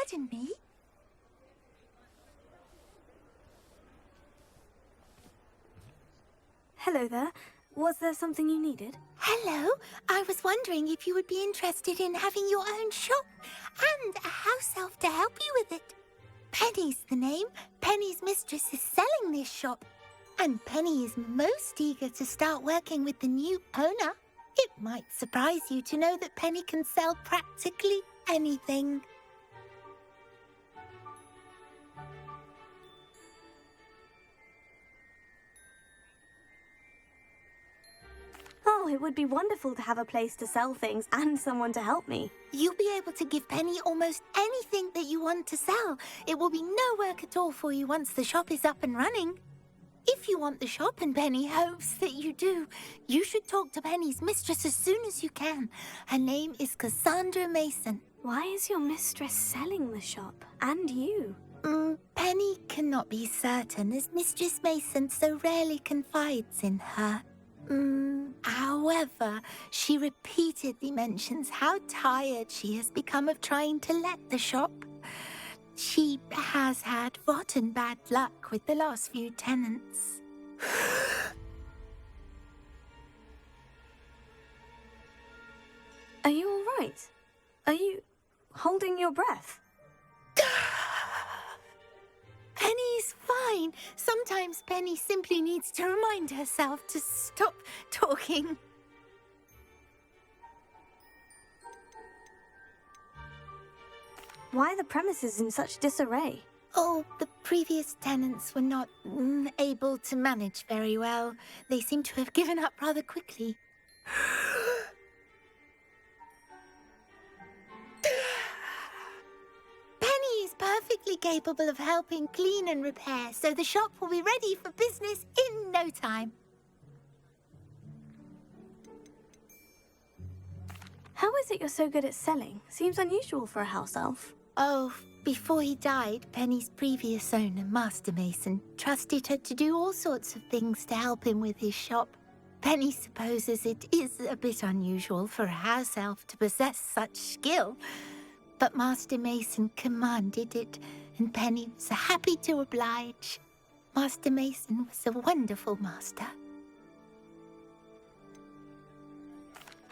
pardon me? Hello there. Was there something you needed? Hello. I was wondering if you would be interested in having your own shop and a house elf to help you with it. Penny's the name. Penny's mistress is selling this shop. And Penny is most eager to start working with the new owner. It might surprise you to know that Penny can sell practically anything. Oh, it would be wonderful to have a place to sell things and someone to help me. You'll be able to give Penny almost anything that you want to sell. It will be no work at all for you once the shop is up and running. If you want the shop and Penny hopes that you do, you should talk to Penny's mistress as soon as you can. Her name is Cassandra Mason. Why is your mistress selling the shop? And you? Penny cannot be certain as Mistress Mason so rarely confides in her. However, she repeatedly mentions how tired she has become of trying to let the shop. She has had rotten bad luck with the last few tenants. Are you all right? Are you holding your breath? Penny's fine. Sometimes Penny simply needs to remind herself to stop talking. Why are the premises in such disarray? Oh, the previous tenants were not able to manage very well. They seem to have given up rather quickly. Penny is perfectly capable of helping clean and repair, so the shop will be ready for business in no time. How is it you're so good at selling? Seems unusual for a house elf. Oh, before he died, Penny's previous owner, Master Mason, trusted her to do all sorts of things to help him with his shop. Penny supposes it is a bit unusual for a house elf to possess such skill, but Master Mason commanded it, and Penny was happy to oblige. Master Mason was a wonderful master.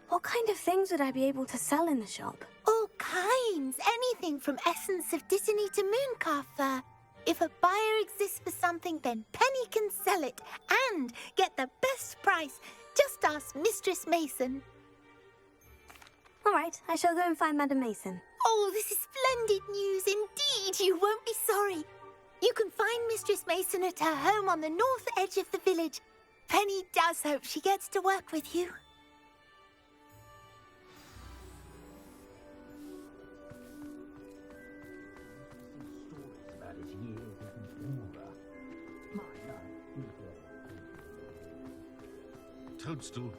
What kind of things would I be able to sell in the shop? All kinds. Anything from essence of Disney to mooncalf fur. If a buyer exists for something, then Penny can sell it and get the best price. Just ask Mistress Mason. All right, I shall go and find Madam Mason. Oh, this is splendid news indeed. You won't be sorry. You can find Mistress Mason at her home on the north edge of the village. Penny does hope she gets to work with you. Toadstool.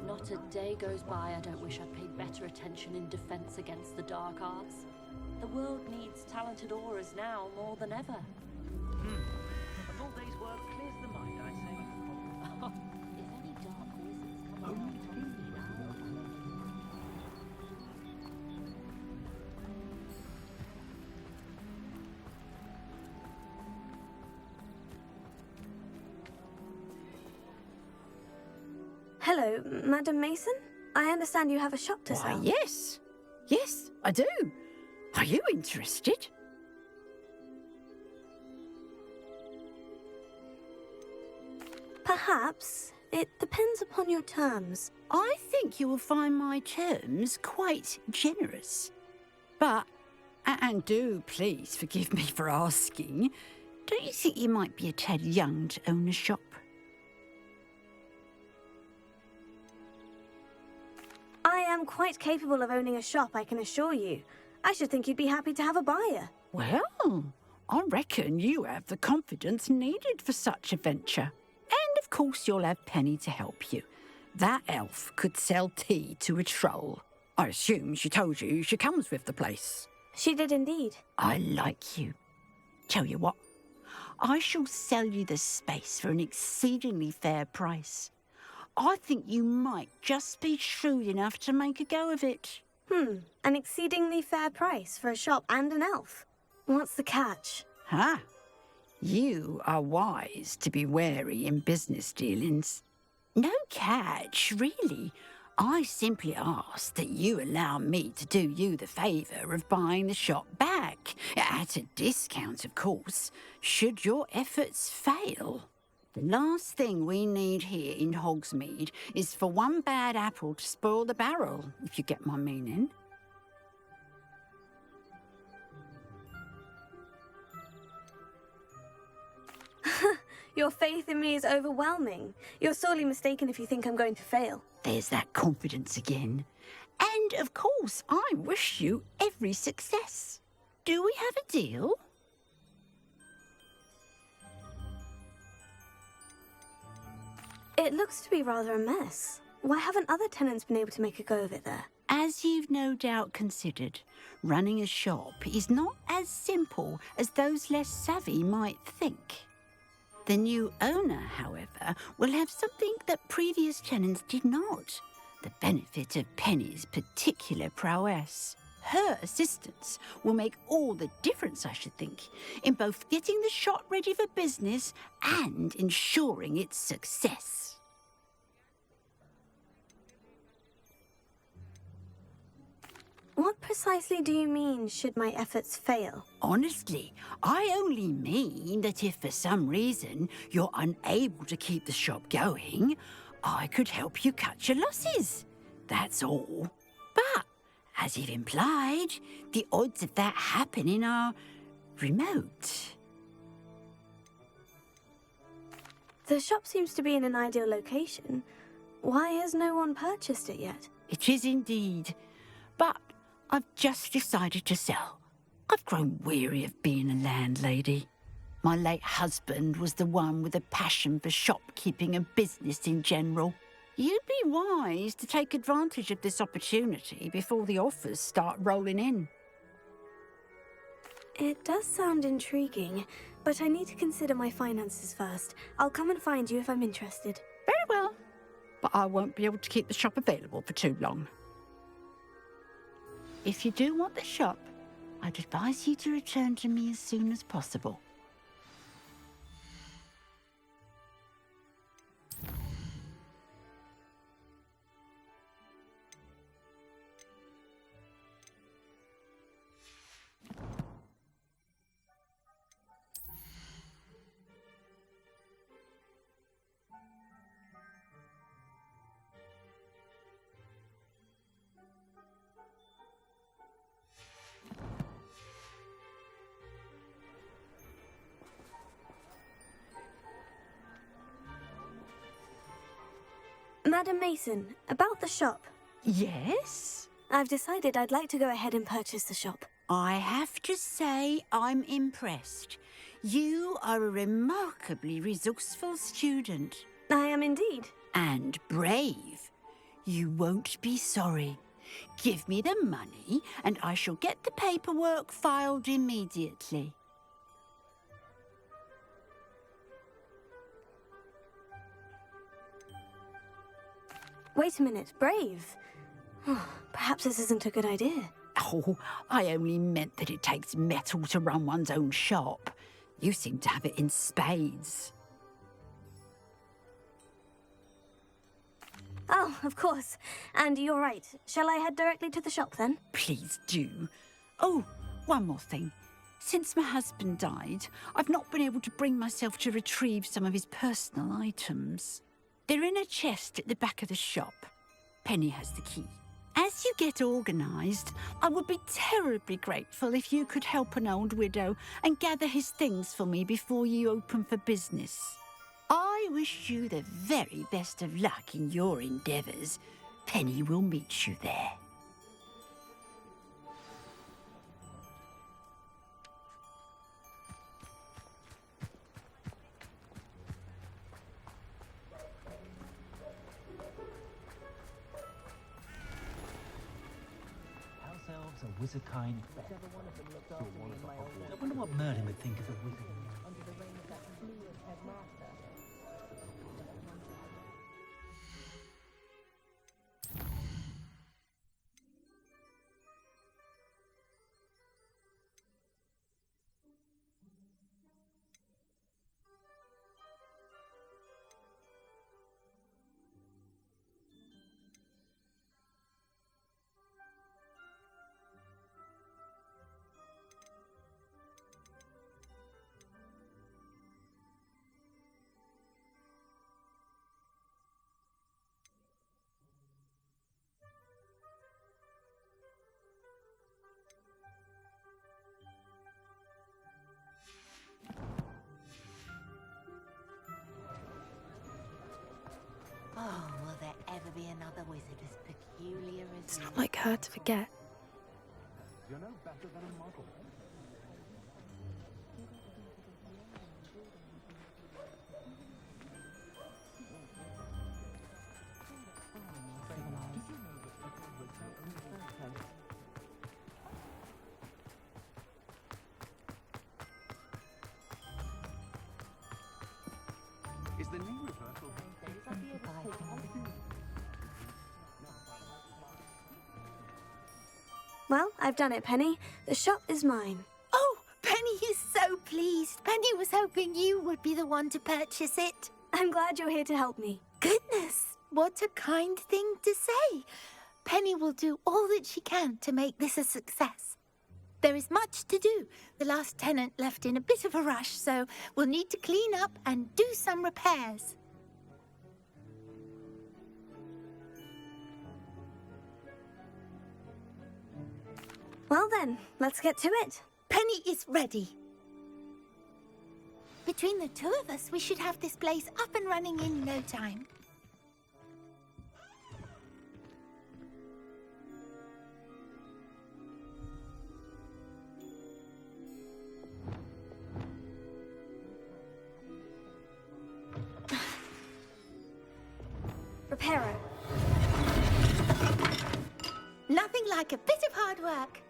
Not a day goes by I don't wish I'd paid better attention in defense against the dark arts. The world needs talented aurors now more than ever. A full day's work clears the mind, I say. If any dark wizards come along, Hello, Madam Mason? I understand you have a shop to Why, sell. yes. Yes, I do. Are you interested? Perhaps. It depends upon your terms. I think you will find my terms quite generous. But, and do please forgive me for asking, don't you think you might be a tad young to own a shop? I am quite capable of owning a shop, I can assure you. I should think you'd be happy to have a buyer. Well, I reckon you have the confidence needed for such a venture. And of course you'll have Penny to help you. That elf could sell tea to a troll. I assume she told you she comes with the place. She did indeed. I like you. Tell you what, I shall sell you the space for an exceedingly fair price. I think you might just be shrewd enough to make a go of it. An exceedingly fair price for a shop and an elf. What's the catch? Ah, you are wise to be wary in business dealings. No catch, really. I simply ask that you allow me to do you the favour of buying the shop back, at a discount, of course, should your efforts fail. The last thing we need here in Hogsmeade is for one bad apple to spoil the barrel, if you get my meaning. Your faith in me is overwhelming. You're sorely mistaken if you think I'm going to fail. There's that confidence again. And, of course, I wish you every success. Do we have a deal? It looks to be rather a mess. Why haven't other tenants been able to make a go of it there? As you've no doubt considered, running a shop is not as simple as those less savvy might think. The new owner, however, will have something that previous tenants did not. The benefit of Penny's particular prowess. Her assistance will make all the difference, I should think, in both getting the shop ready for business and ensuring its success. What precisely do you mean, should my efforts fail? Honestly, I only mean that if for some reason you're unable to keep the shop going, I could help you cut your losses. That's all. But, as you've implied, the odds of that happening are remote. The shop seems to be in an ideal location. Why has no one purchased it yet? It is indeed. But I've just decided to sell. I've grown weary of being a landlady. My late husband was the one with a passion for shopkeeping and business in general. You'd be wise to take advantage of this opportunity before the offers start rolling in. It does sound intriguing, but I need to consider my finances first. I'll come and find you if I'm interested. Very well. But I won't be able to keep the shop available for too long. If you do want the shop, I'd advise you to return to me as soon as possible. Madam Mason, about the shop. Yes? I've decided I'd like to go ahead and purchase the shop. I have to say I'm impressed. You are a remarkably resourceful student. I am indeed. And brave. You won't be sorry. Give me the money and I shall get the paperwork filed immediately. Wait a minute, brave? Perhaps this isn't a good idea. Oh, I only meant that it takes metal to run one's own shop. You seem to have it in spades. Oh, of course. And you're right. Shall I head directly to the shop then? Please do. Oh, one more thing. Since my husband died, I've not been able to bring myself to retrieve some of his personal items. They're in a chest at the back of the shop. Penny has the key. As you get organised, I would be terribly grateful if you could help an old widow and gather his things for me before you open for business. I wish you the very best of luck in your endeavours. Penny will meet you there. House elves a wizard kind bet. I wonder what Merlin would think of a wizard. Oh, will there ever be another wizard as peculiar as It's you? not like her to forget. You're no better than a model. Is the new reversal? Well, I've done it, Penny. The shop is mine. Oh, Penny is so pleased. Penny was hoping you would be the one to purchase it. I'm glad you're here to help me. Goodness, what a kind thing to say. Penny will do all that she can to make this a success. There is much to do. The last tenant left in a bit of a rush, so we'll need to clean up and do some repairs. Well then, let's get to it. Penny is ready. Between the two of us, we should have this place up and running in no time. Reparo. Nothing like a bit of hard work.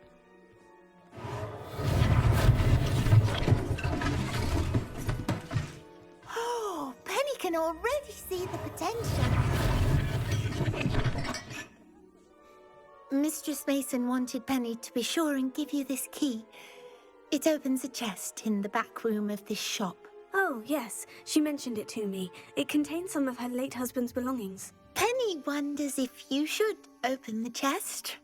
Oh, Penny can already see the potential. Mistress Mason wanted Penny to be sure and give you this key. It opens a chest in the back room of this shop. Oh, yes. She mentioned it to me. It contains some of her late husband's belongings. Penny wonders if you should open the chest.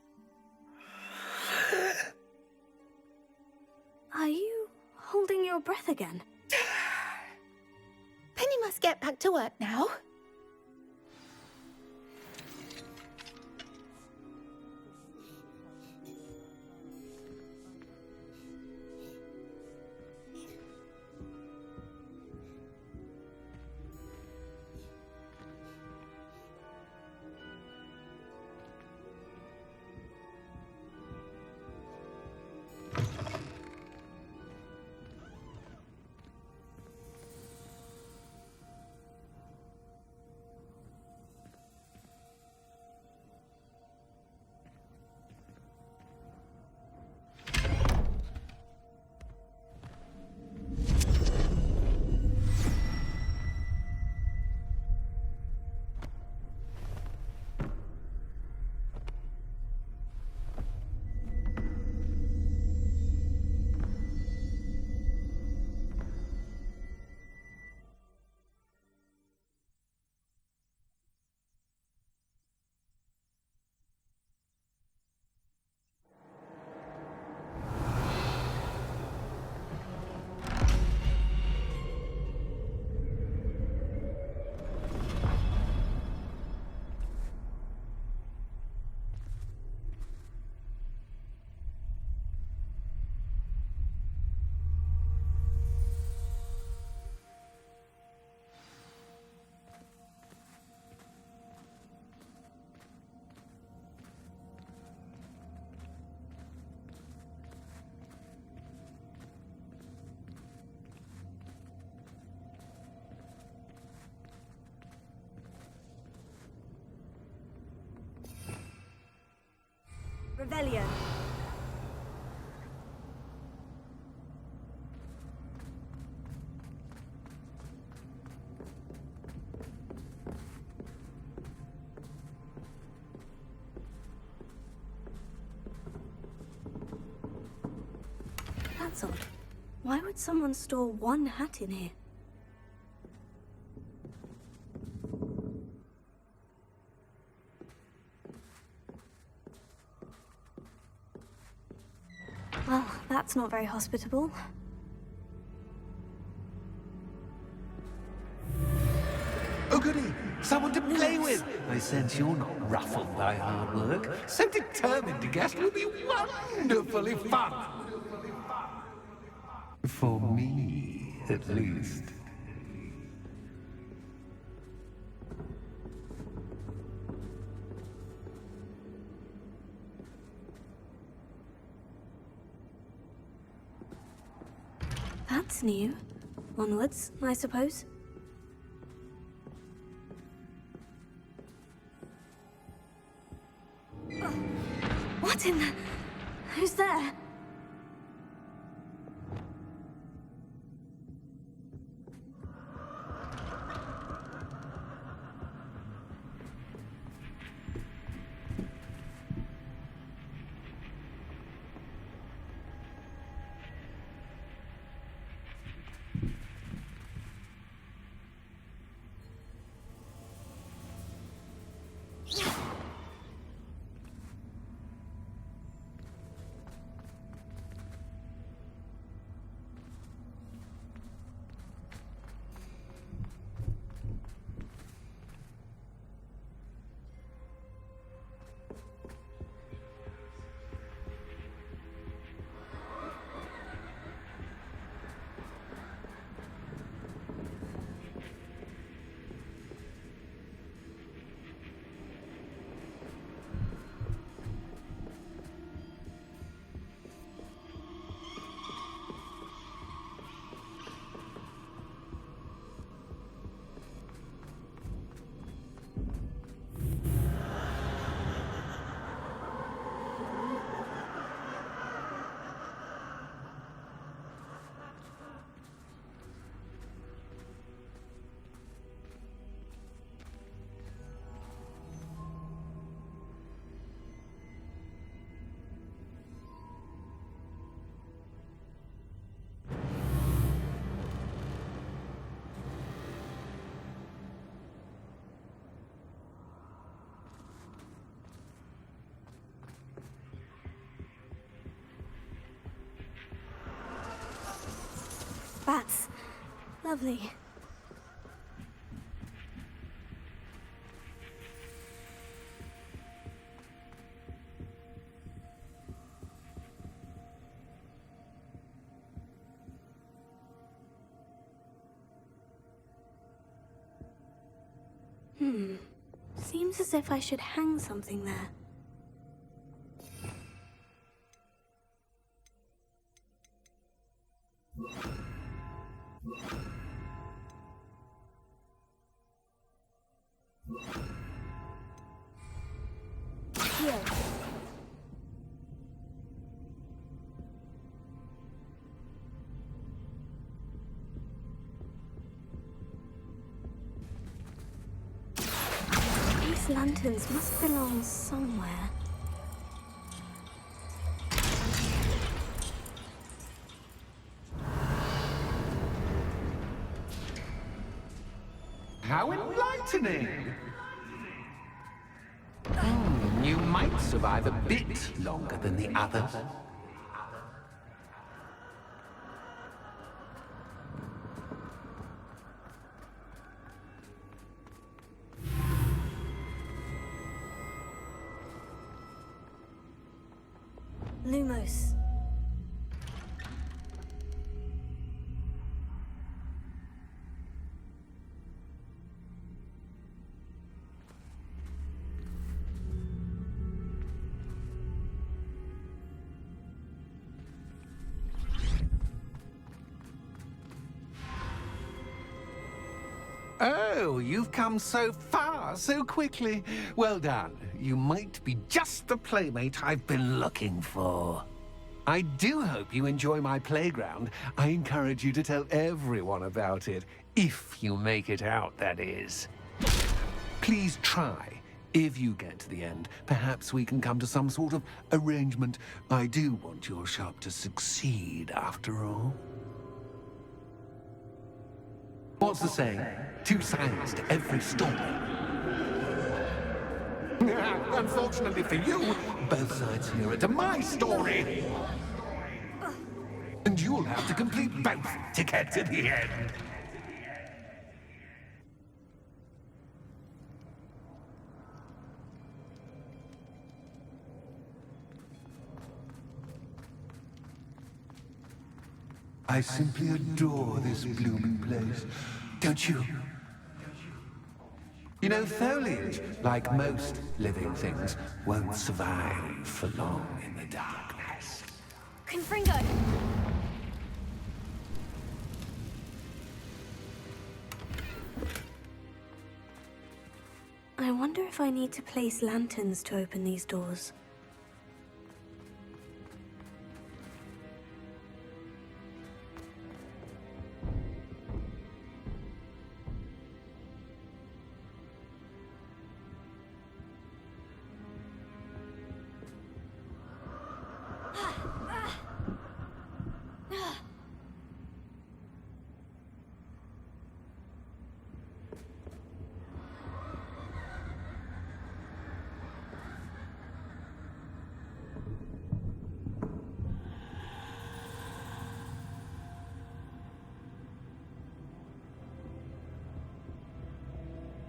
Are you holding your breath again? Penny must get back to work now. Revelio. That's odd. Why would someone store one hat in here? Well, that's not very hospitable. Oh, goody! Someone to play with! I sense you're not ruffled by hard work. So determined to guess will be wonderfully fun! For me, at least. That's new. Onwards, I suppose. What in the... Who's there? Bats. Lovely. Seems as if I should hang something there. Here. These lanterns must belong somewhere. How enlightening! You might survive a bit longer than the others. Lumos. Oh, you've come so far so quickly. Well done. You might be just the playmate I've been looking for. I do hope you enjoy my playground. I encourage you to tell everyone about it, if you make it out, that is. Please try. If you get to the end, perhaps we can come to some sort of arrangement. I do want your shop to succeed, after all. What's the saying? 2 sides to every story. Unfortunately for you, both sides hear it to my story. And you'll have to complete both to get to the end. I simply adore this blooming place, don't you? You know, foliage, like most living things, won't survive for long in the darkness. Confringo! I wonder if I need to place lanterns to open these doors.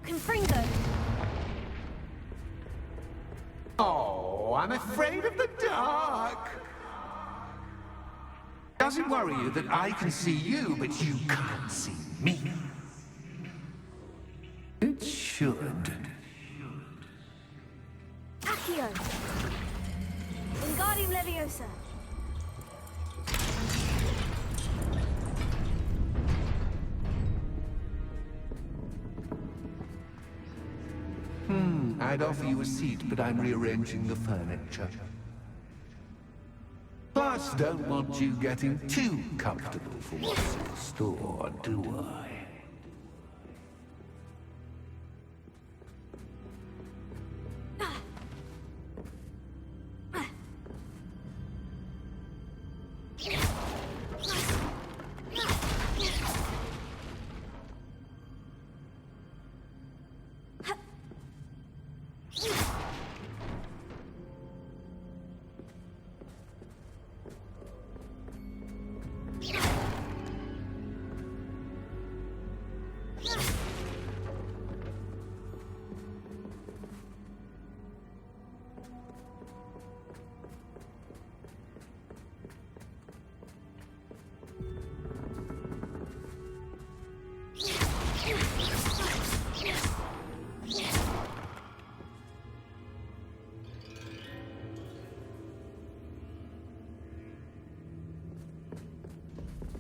Confringo! Oh, I'm afraid of the dark. Does it worry you that I can see you, but you can't see me? It should. Accio! Wingardium Leviosa! I'd offer you a seat, but I'm rearranging the furniture. Plus, don't want you getting too comfortable for what's in store, do I?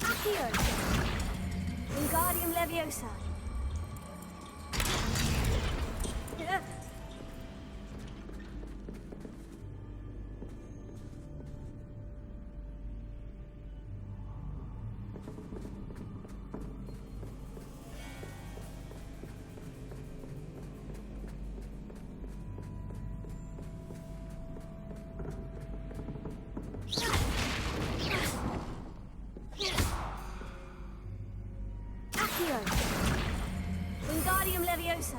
Accio! Wingardium Leviosa! Accio! Wingardium Leviosa!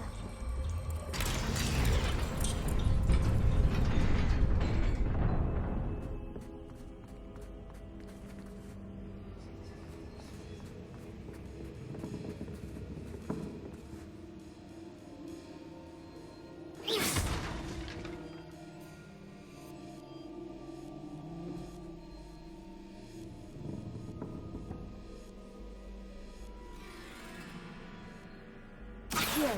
Accio!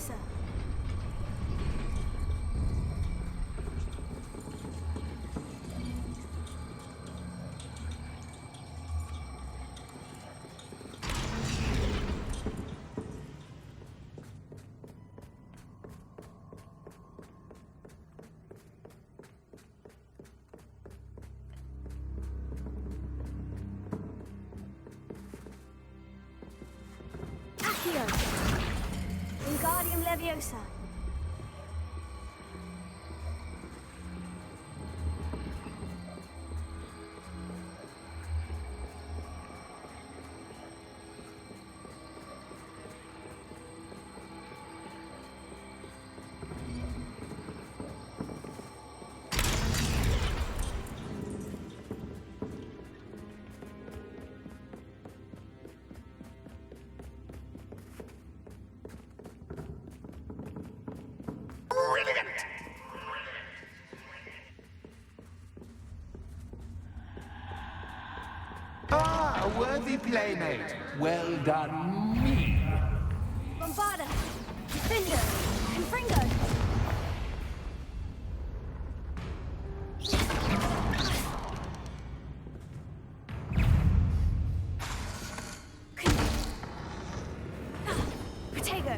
Leviosa. Accio. Wingardium Leviosa. Ah, a worthy playmate. Well done, me. Bombarda. Defender. Confringo. Protego.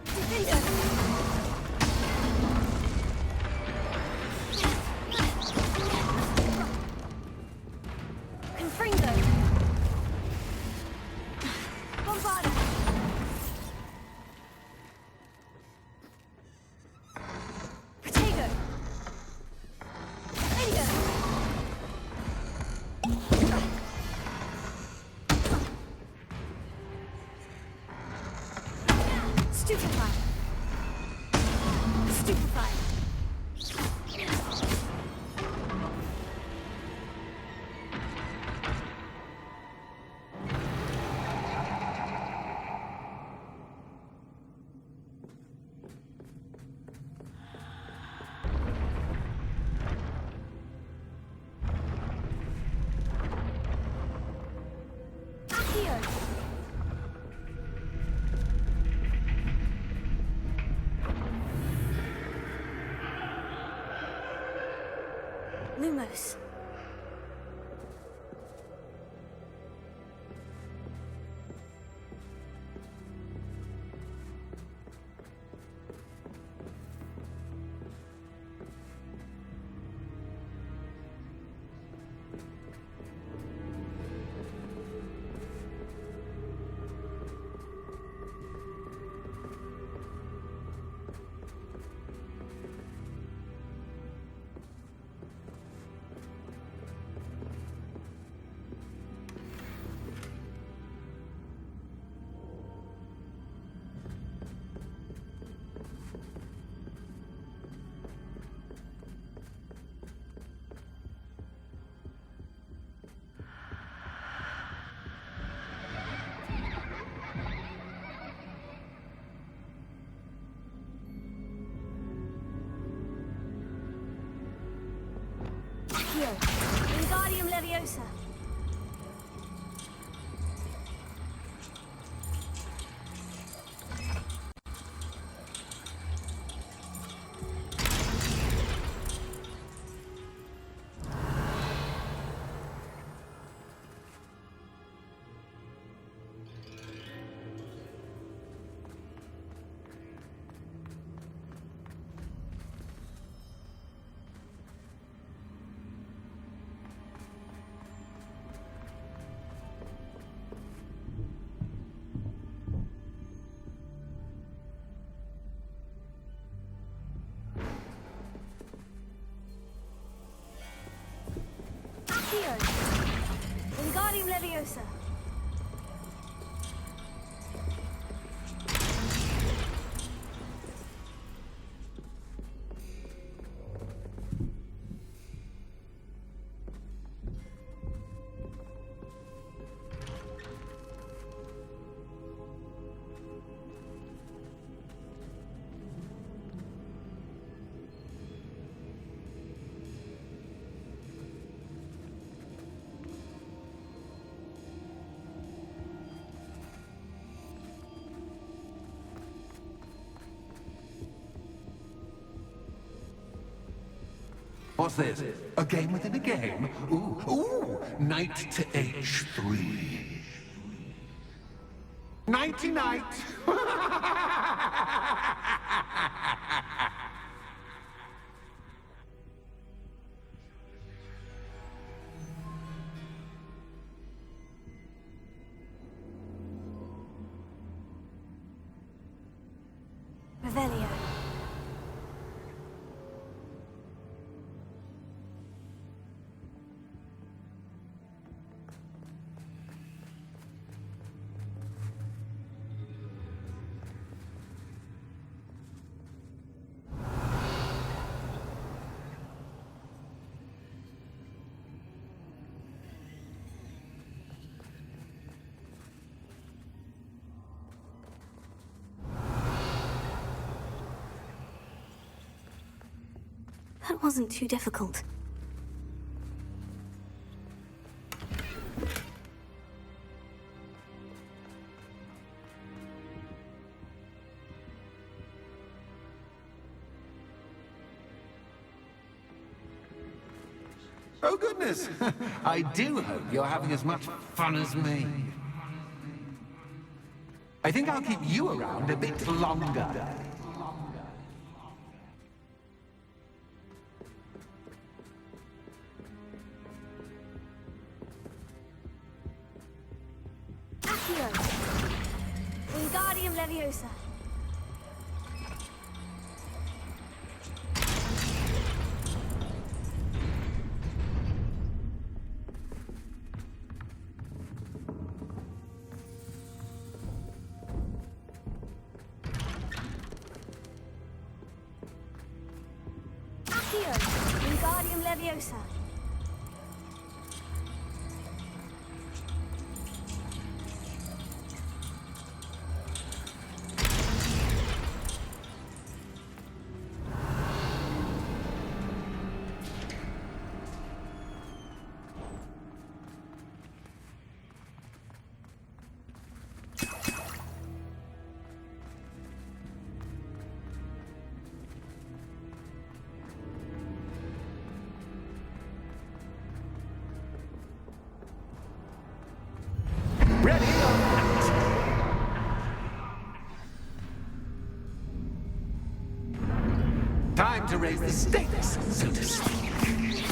Defender. Confringo. Bombarda. Protego. Defender. Stupefy. Stupefy. Accio. Lumos. Accio. Wingardium Leviosa. Accio. Wingardium Leviosa. What's this? A game within a game? Ooh, knight to h3. Nighty-night! Revelio. That wasn't too difficult. Oh, goodness! I do hope you're having as much fun as me. I think I'll keep you around a bit longer. Accio. Wingardium Leviosa. Accio. Wingardium Leviosa. Ready or not? Time to raise the stakes, so to speak.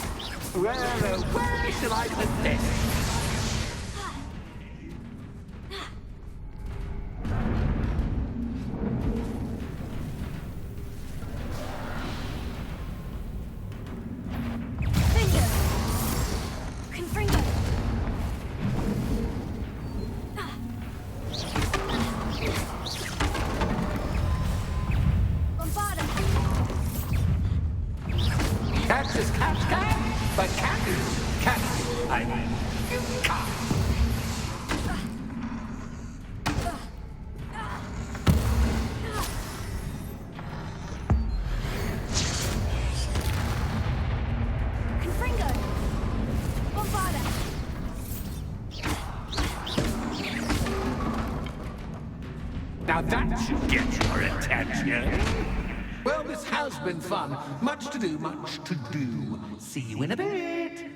Where shall I put this? Confringo. Confringo. Bombarda. Catch as catch can, but catch I mean, you can't. Confringo. Bombarda. Now that should get your attention. Well, this has been fun. Much to do, much to do. See you in a bit.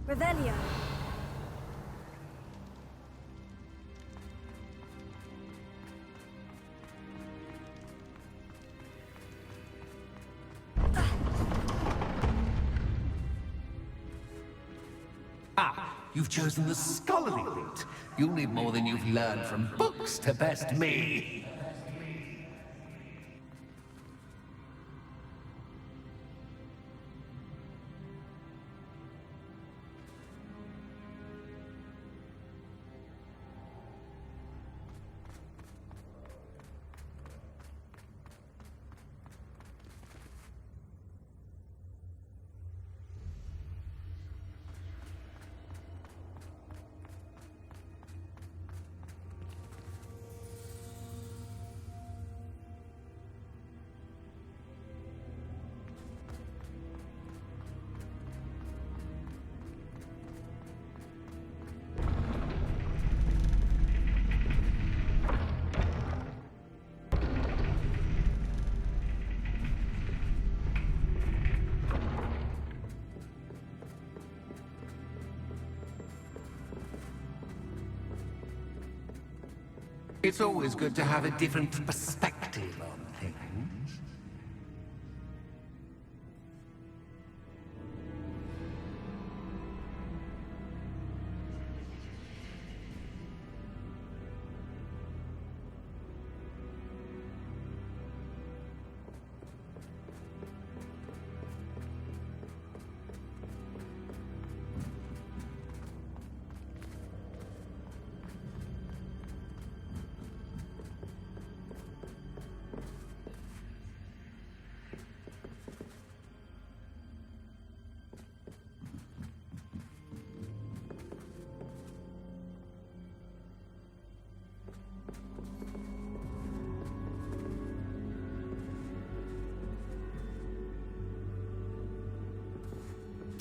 Revelio. Ah, you've chosen the scholarly route. You'll need more than you've learned from books to best me. It's always good to have a different perspective on things.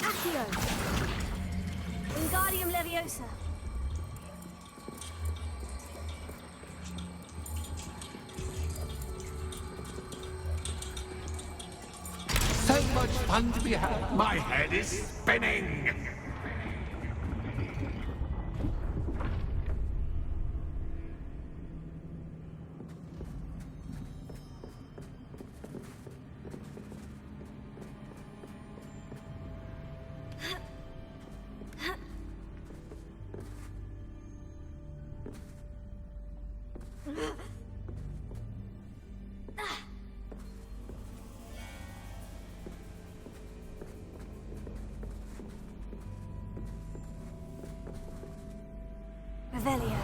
Accio! Wingardium Leviosa! So much fun to be had. My head is spinning. Revelio.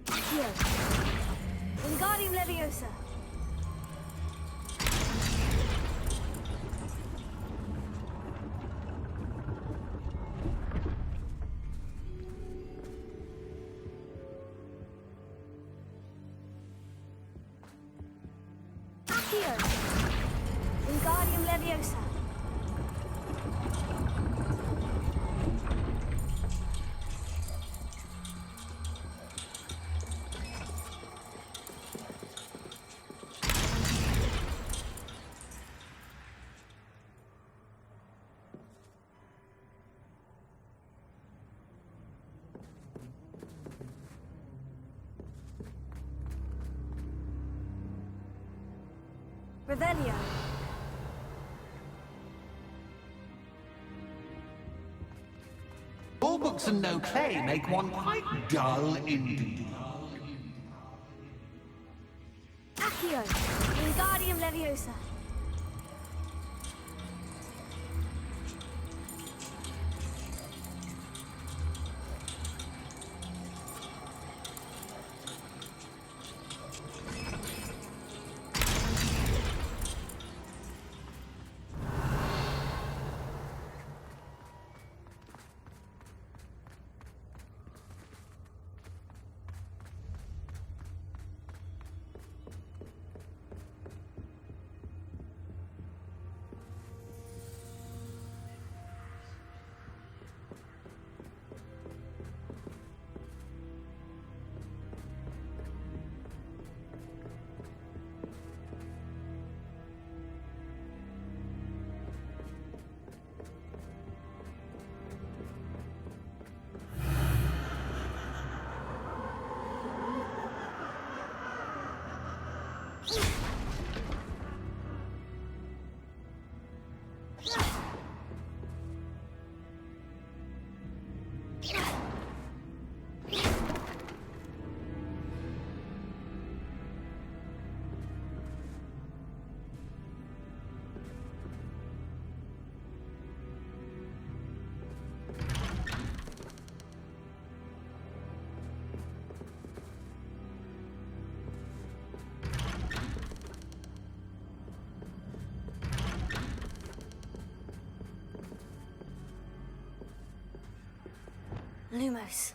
Accio! Wingardium Leviosa! Accio! Wingardium Leviosa! Revelio. All books and no play make one quite dull indeed. Accio! Wingardium Leviosa! Lumos.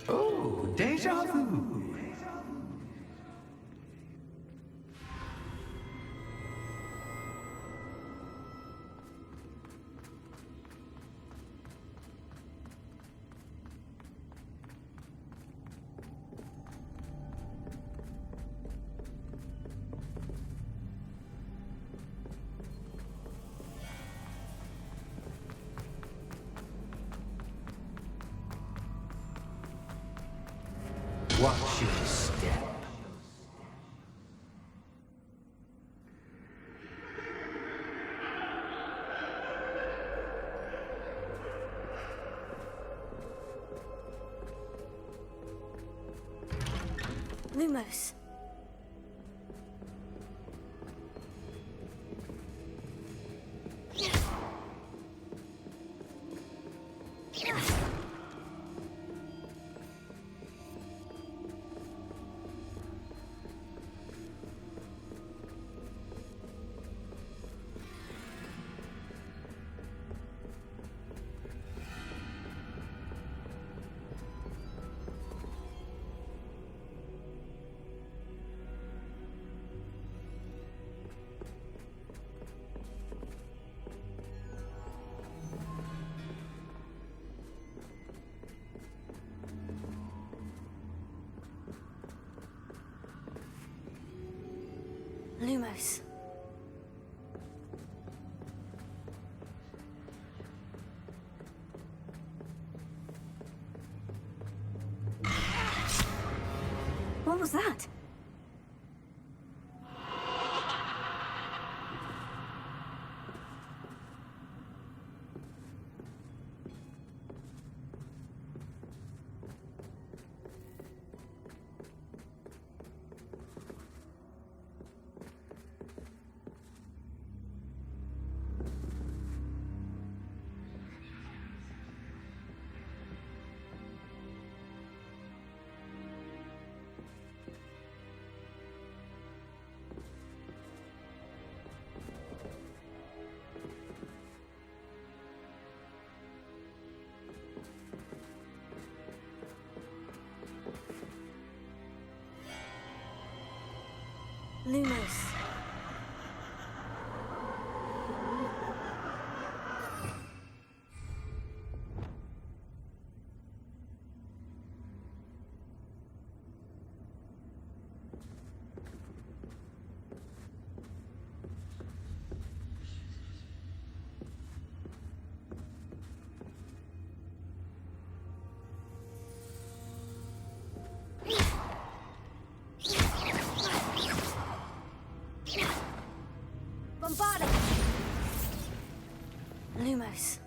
Oh, déjà vu. Watch your step. Lumos. Lumos. What was that? Lumos. Bombarda! Lumos.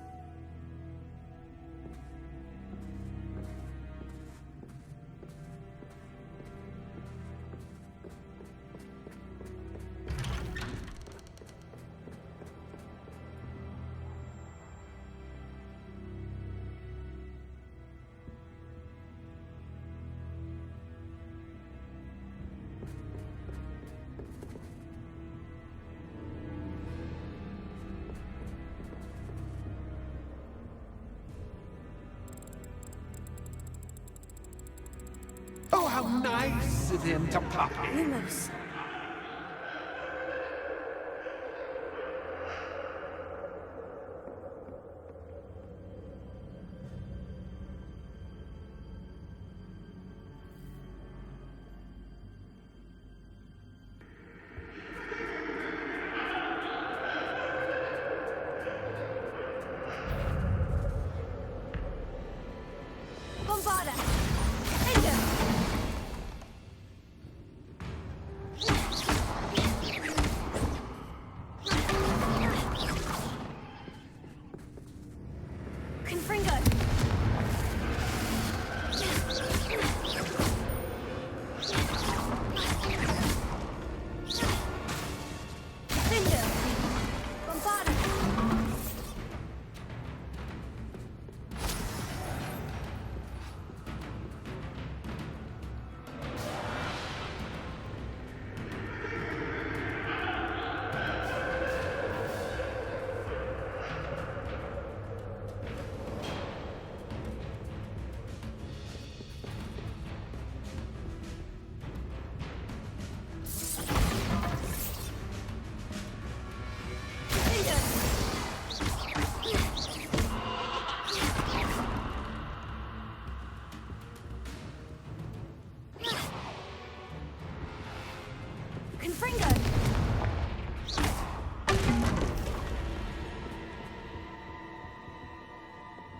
Oh, how nice of him to pop in. Lumos. Bombarda! Enter!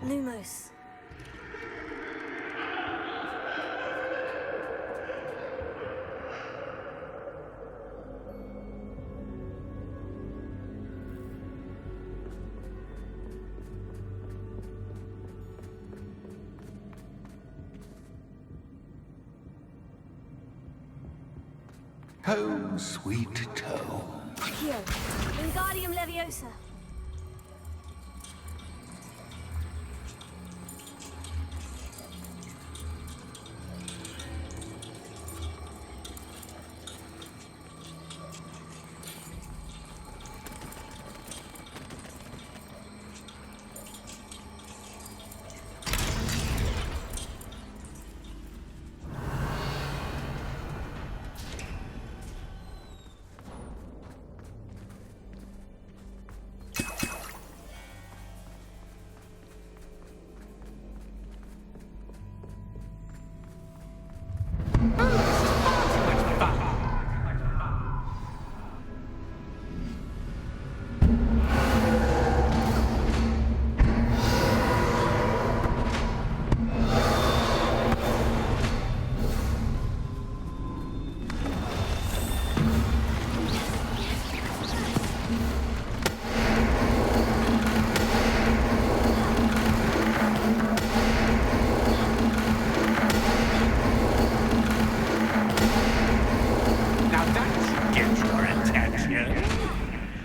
Lumos. Home, sweet home. Here, Wingardium Leviosa.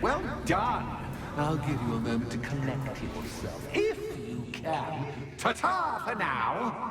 Well done. I'll give you a moment to collect yourself, if you can. Ta-ta for now.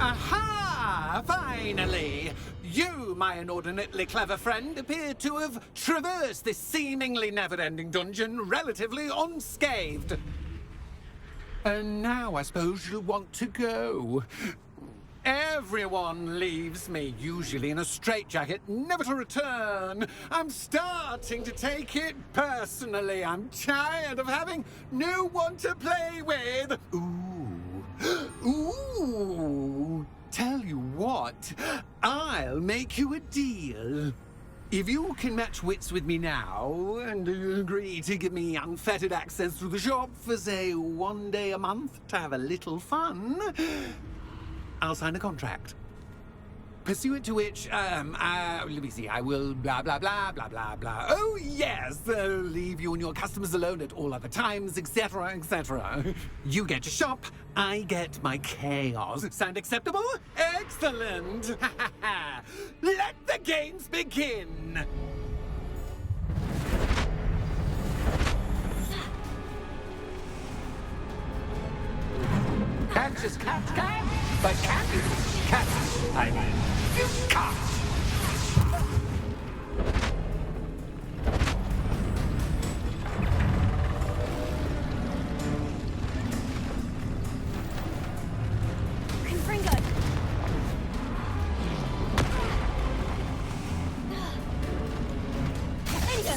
Aha! Finally! You, my inordinately clever friend, appear to have traversed this seemingly never-ending dungeon relatively unscathed. And now I suppose you'll want to go. Everyone leaves me, usually in a straitjacket, never to return. I'm starting to take it personally. I'm tired of having no one to play with. Ooh, tell you what, I'll make you a deal. If you can match wits with me now and agree to give me unfettered access to the shop for, say, 1 day a month to have a little fun, I'll sign a contract. Pursuant to which, let me see, I will blah, blah, blah, blah, blah, blah. Oh, yes, leave you and your customers alone at all other times, etc., etc. You get your shop, I get my chaos. Sound acceptable? Excellent! Let the games begin! Can't just cat, but can you? Cat, I mean, you can't! Confringo! Bingo!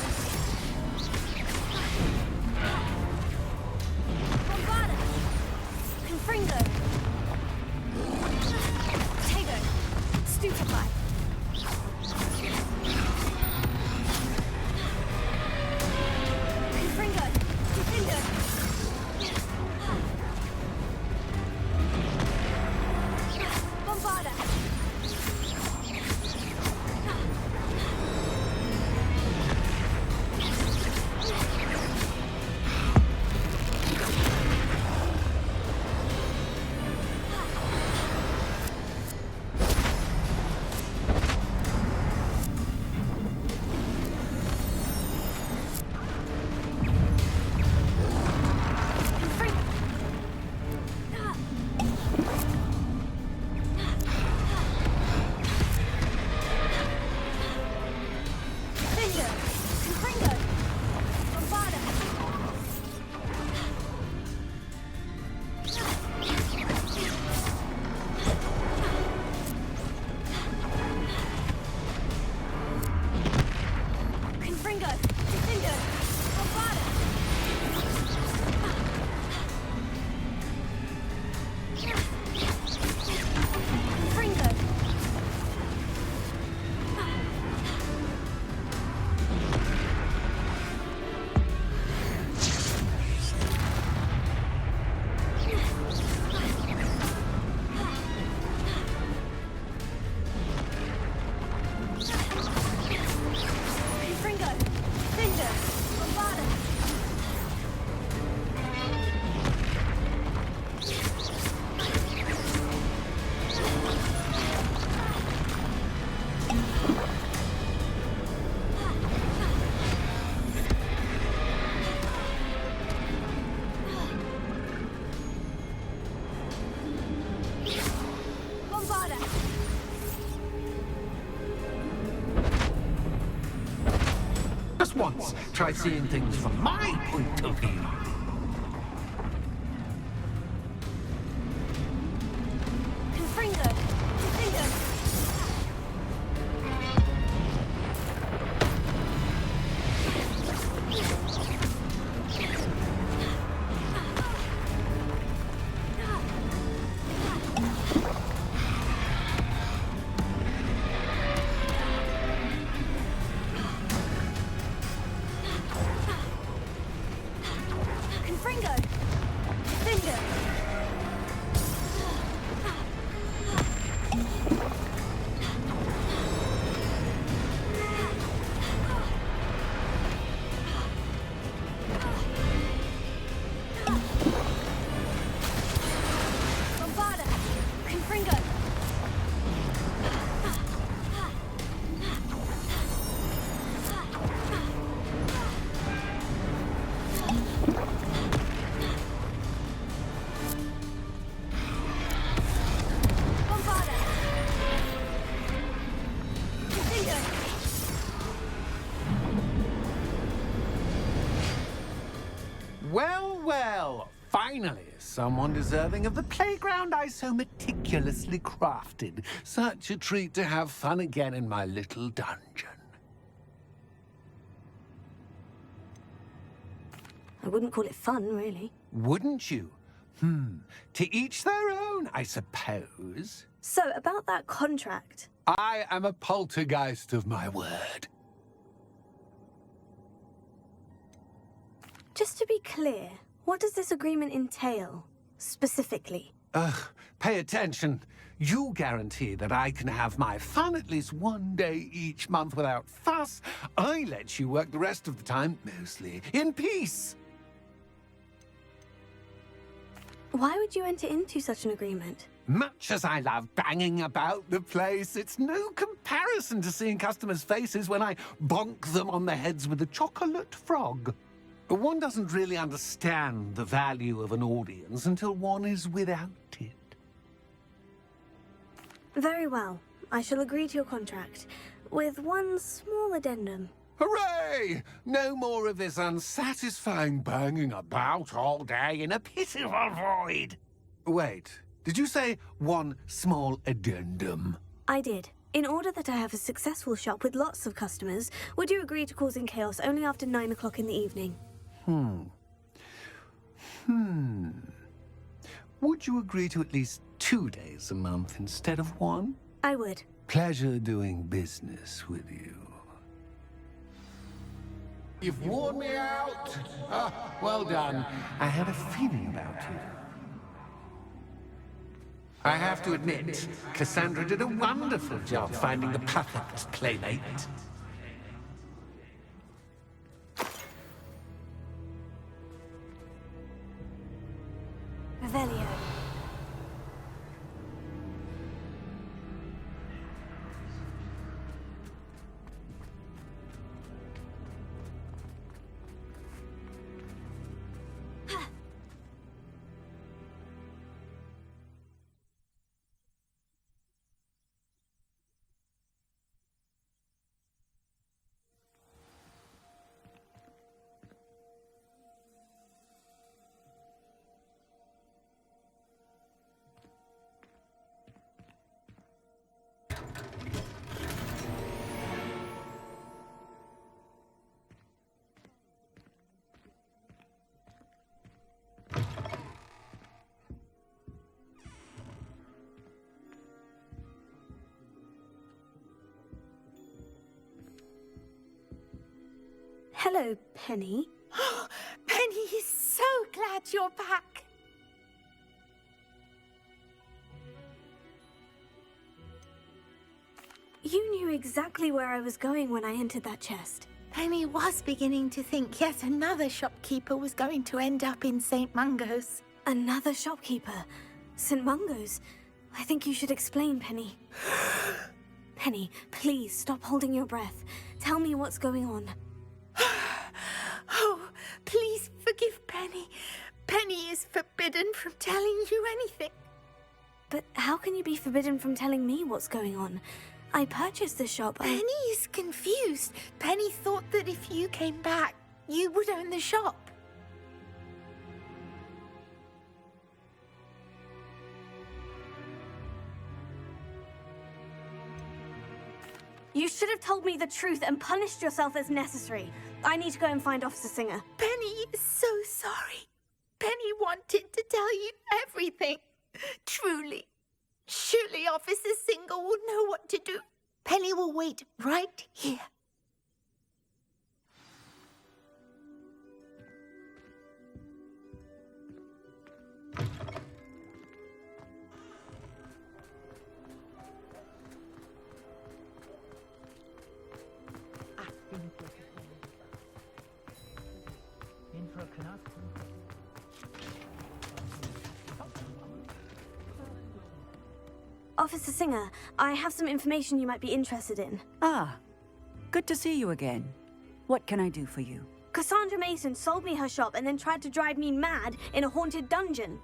Confringo! Confringo! Bombarda! Confringo! Confringo! Bombarda! Confringo! Confringo! Confringo! Bombarda! Bombarda! Just once, try seeing things from my point of view. Confringo! Confringo! Confringo! Confringo! Bombarda! Confringo! Bombarda! Confringo! Well, well, finally, someone deserving of the playground I so meticulously crafted. Such a treat to have fun again in my little dungeon. I wouldn't call it fun, really. Wouldn't you? To each their own, I suppose. So, about that contract. I am a poltergeist of my word. Just to be clear, what does this agreement entail, specifically? Ugh, pay attention. You guarantee that I can have my fun at least one day each month without fuss. I let you work the rest of the time, mostly in peace. Why would you enter into such an agreement? Much as I love banging about the place, it's no comparison to seeing customers' faces when I bonk them on the heads with a chocolate frog. One doesn't really understand the value of an audience until one is without it. Very well. I shall agree to your contract, with one small addendum. Hooray! No more of this unsatisfying banging about all day in a pitiful void. Wait, did you say one small addendum? I did. In order that I have a successful shop with lots of customers, would you agree to causing chaos only after 9 o'clock in the evening? Would you agree to at least 2 days a month instead of one? I would. Pleasure doing business with you. You've worn me out. Ah, well done. I had a feeling about you. I have to admit, Cassandra did a wonderful job finding the perfect playmate. Revelio. Hello, Penny. Penny is so glad you're back. You knew exactly where I was going when I entered that chest. Penny was beginning to think yet another shopkeeper was going to end up in St. Mungo's. Another shopkeeper? St. Mungo's? I think you should explain, Penny. Penny, please stop holding your breath. Tell me what's going on. Oh, please forgive Penny. Penny is forbidden from telling you anything. But how can you be forbidden from telling me what's going on? I purchased the shop. Penny is confused. Penny thought that if you came back, you would own the shop. You should have told me the truth and punished yourself as necessary. I need to go and find Officer Singer. Penny is so sorry. Penny wanted to tell you everything. Truly. Surely Officer Singer will know what to do. Penny will wait right here. Officer Singer, I have some information you might be interested in. Ah, good to see you again. What can I do for you? Cassandra Mason sold me her shop and then tried to drive me mad in a haunted dungeon.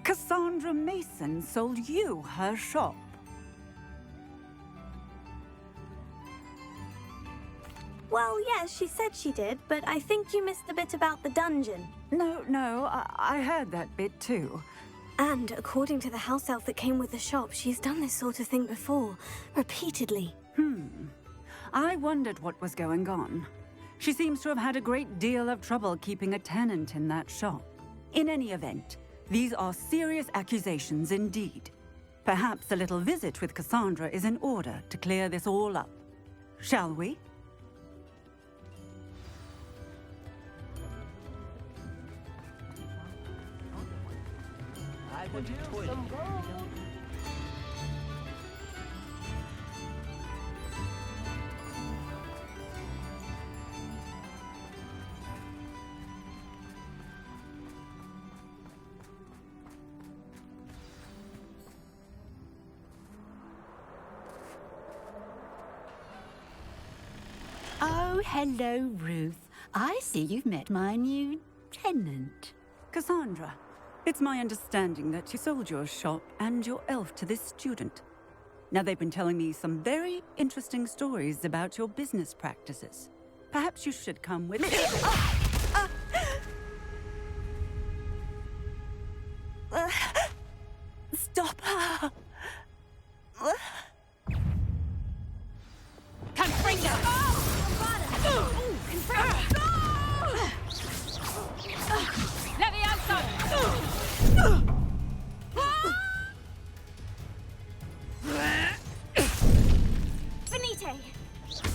Cassandra Mason sold you her shop. Well, yes, she said she did, but I think you missed the bit about the dungeon. No, I heard that bit too. And according to the house elf that came with the shop, she's done this sort of thing before, repeatedly. I wondered what was going on. She seems to have had a great deal of trouble keeping a tenant in that shop. In any event, these are serious accusations indeed. Perhaps a little visit with Cassandra is in order to clear this all up. Shall we? I want a toilet. Oh, hello, Ruth. I see you've met my new tenant. Cassandra, it's my understanding that you sold your shop and your elf to this student. Now, they've been telling me some very interesting stories about your business practices. Perhaps you should come with me. Stop her! Finite!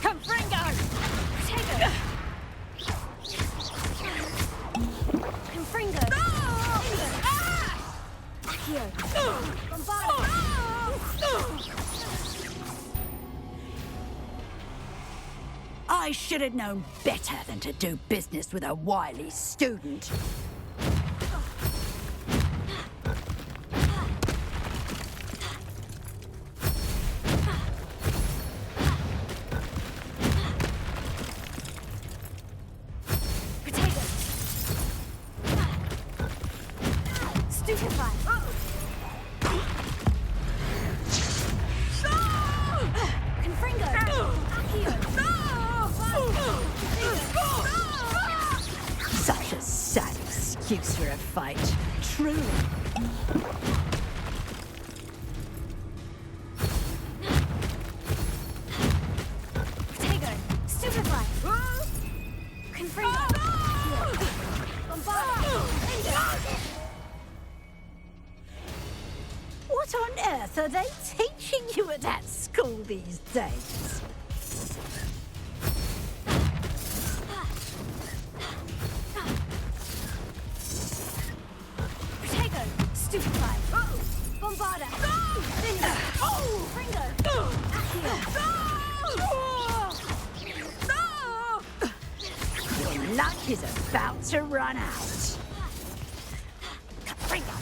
Confringo! Potato! Confringo! Here. I should have known better than to do business with a wily student. Potato! Stupefy! Confringo! Accio! Such a sad excuse for a fight. Truly. Potato! Stupefy! Confringo! What on earth are they teaching you at that school these days? Protego! Stupefy! Bombarda! Cinder! Fringo! Accio! Your luck is about to run out. Fringo!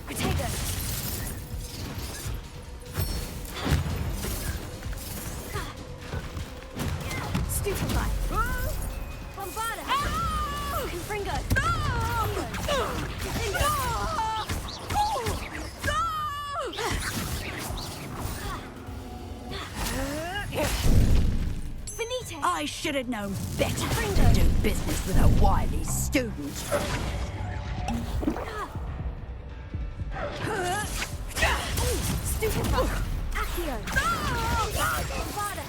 Protego! Stupefy! Bombarda! Confringo! Finite! I should have known better to do business with a wily student. Stupefy! Accio! Bombarda!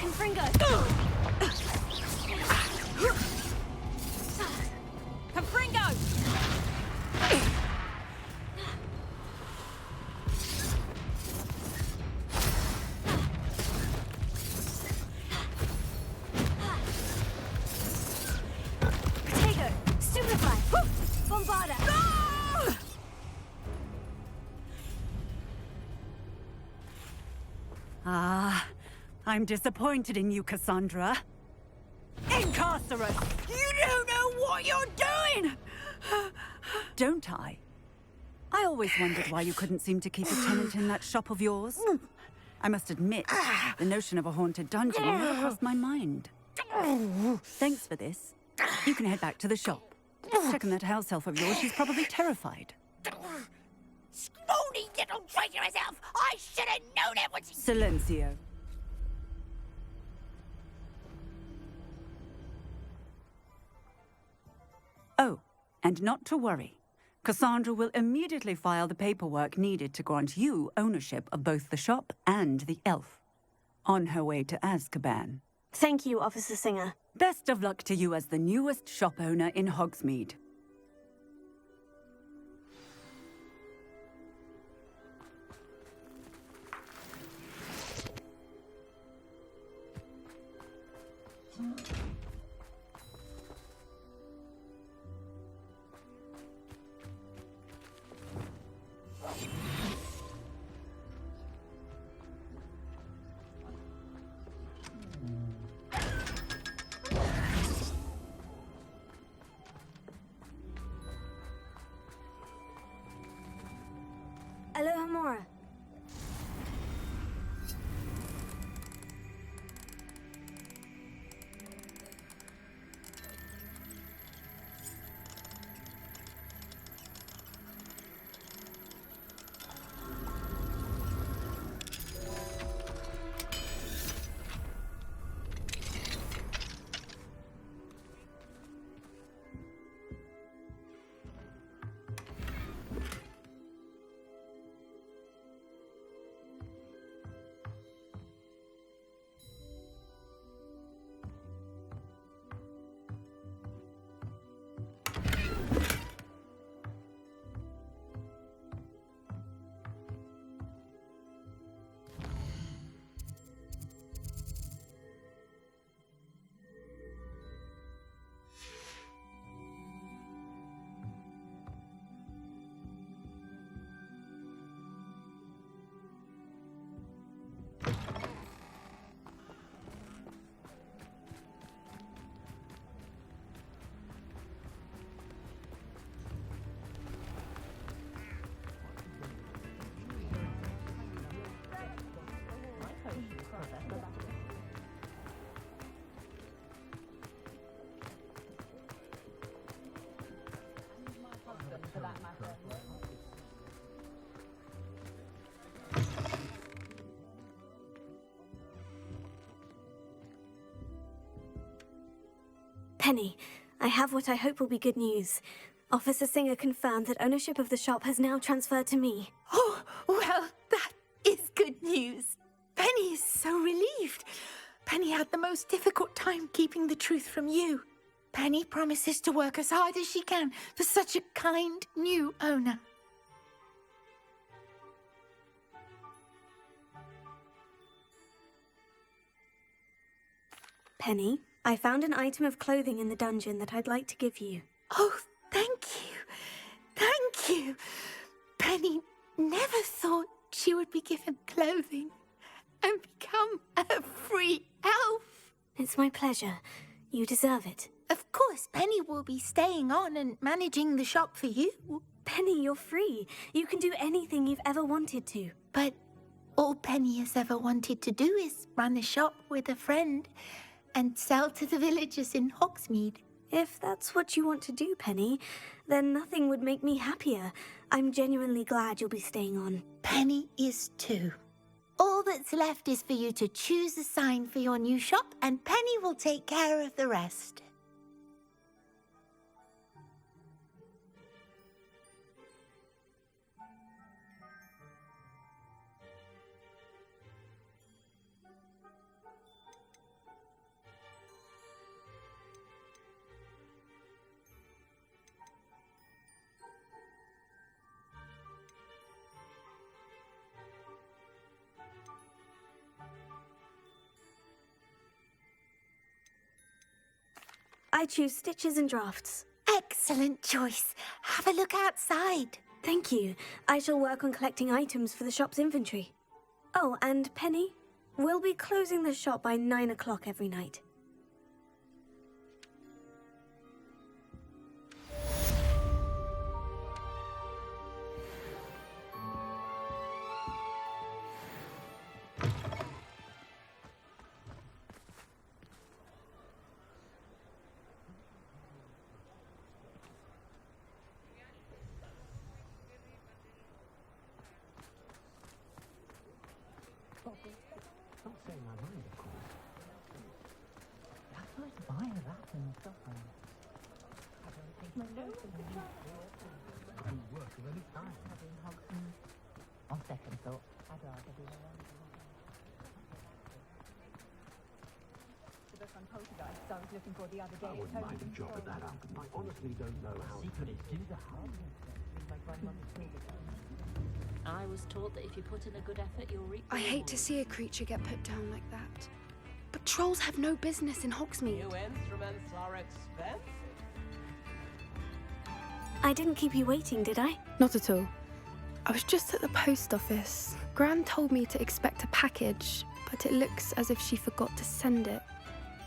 Confringo! Confringo! Protego! Stupefy! Bombarda! Ah, I'm disappointed in you, Cassandra. Incarcerate! You don't know what you're doing! Don't I? I always wondered why you couldn't seem to keep a tenant in that shop of yours. I must admit, the notion of a haunted dungeon never crossed my mind. Thanks for this. You can head back to the shop. Checking that house elf of yours, she's probably terrified. Scrawny little traitor herself! I should have known it was... Silencio. Oh, and not to worry. Cassandra will immediately file the paperwork needed to grant you ownership of both the shop and the elf. On her way to Azkaban. Thank you, Officer Singer. Best of luck to you as the newest shop owner in Hogsmeade. Aloha Mora. Penny, I have what I hope will be good news. Officer Singer confirmed that ownership of the shop has now transferred to me. Oh, well, that is good news. Penny is so relieved. Penny had the most difficult time keeping the truth from you. Penny promises to work as hard as she can for such a kind new owner. Penny, I found an item of clothing in the dungeon that I'd like to give you. Oh, thank you. Thank you. Penny never thought she would be given clothing and become a free elf. It's my pleasure. You deserve it. Of course, Penny will be staying on and managing the shop for you. Penny, you're free. You can do anything you've ever wanted to. But all Penny has ever wanted to do is run a shop with a friend and sell to the villagers in Hogsmeade. If that's what you want to do, Penny, then nothing would make me happier. I'm genuinely glad you'll be staying on. Penny is too. All that's left is for you to choose a sign for your new shop, and Penny will take care of the rest. I choose stitches and drafts. Excellent choice. Have a look outside. Thank you. I shall work on collecting items for the shop's inventory. Oh, and Penny, we'll be closing the shop by 9 o'clock every night. Not saying I mind, of course. That's nice to buy her that and stuff. I don't think my nose is do work of any kind. On second thought, I'd rather do my own. The book on poltergeists I was looking for the other day. I wouldn't mind a job at that. I honestly don't know how. Secret is do that. My grandmother's I was taught that if you put in a good effort, you'll reap the I hate to reward. see a creature get put down like that. But trolls have no business in Hogsmeade. New instruments are expensive. I didn't keep you waiting, did I? Not at all. I was just at the post office. Gran told me to expect a package, but it looks as if she forgot to send it.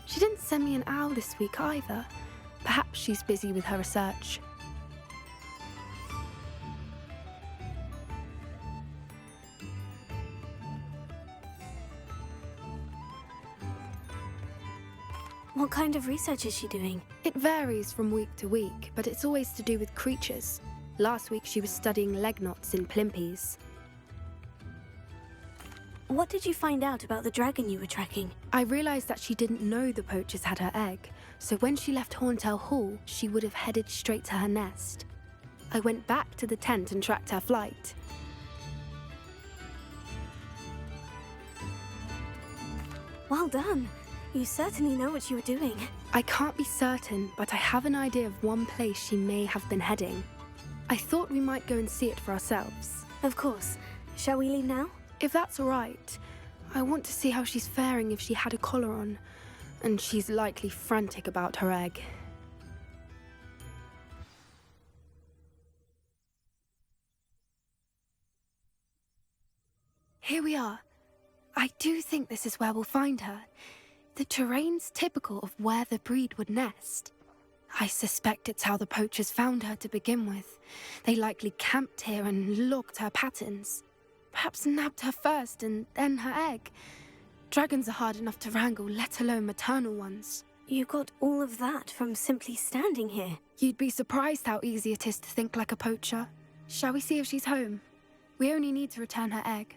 She didn't send me an owl this week either. Perhaps she's busy with her research. What kind of research is she doing? It varies from week to week, but it's always to do with creatures. Last week she was studying leg knots in plimpies. What did you find out about the dragon you were tracking? I realised that she didn't know the poachers had her egg, so when she left Horntail Hall, she would have headed straight to her nest. I went back to the tent and tracked her flight. Well done. You certainly know what you were doing. I can't be certain, but I have an idea of one place she may have been heading. I thought we might go and see it for ourselves. Of course. Shall we leave now? If that's all right. I want to see how she's faring if she had a collar on, and she's likely frantic about her egg. Here we are. I do think this is where we'll find her. The terrain's typical of where the breed would nest. I suspect it's how the poachers found her to begin with. They likely camped here and logged her patterns. Perhaps nabbed her first and then her egg. Dragons are hard enough to wrangle, let alone maternal ones. You got all of that from simply standing here. You'd be surprised how easy it is to think like a poacher. Shall we see if she's home? We only need to return her egg.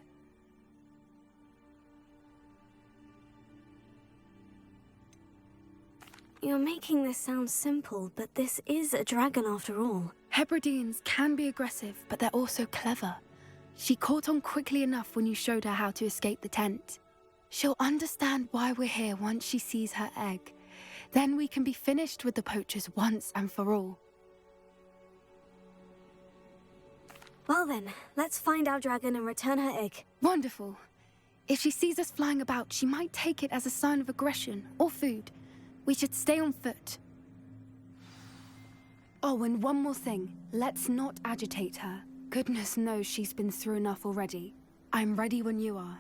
You're making this sound simple, but this is a dragon after all. Hebrideans can be aggressive, but they're also clever. She caught on quickly enough when you showed her how to escape the tent. She'll understand why we're here once she sees her egg. Then we can be finished with the poachers once and for all. Well then, let's find our dragon and return her egg. Wonderful. If she sees us flying about, she might take it as a sign of aggression or food. We should stay on foot. Oh, and one more thing. Let's not agitate her. Goodness knows she's been through enough already. I'm ready when you are.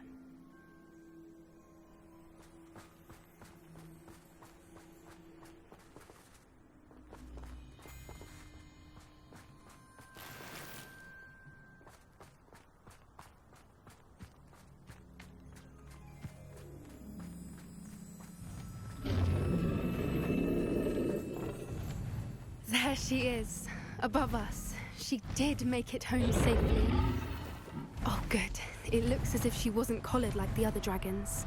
There she is, above us. She did make it home safely. Oh, good. It looks as if she wasn't collared like the other dragons.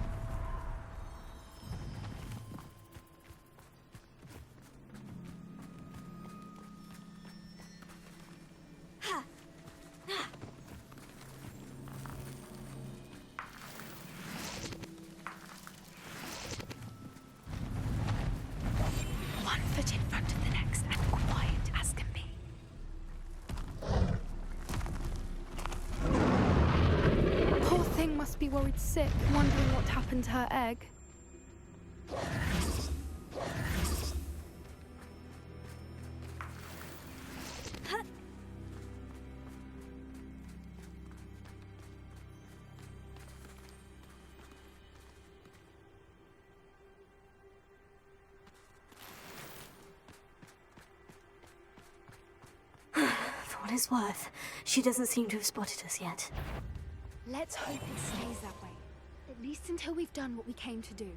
One foot in front of the next and quiet as can be. Poor thing must be worried sick, wondering what happened to her egg. For what it's worth, she doesn't seem to have spotted us yet. Let's hope it stays that way. At least until we've done what we came to do.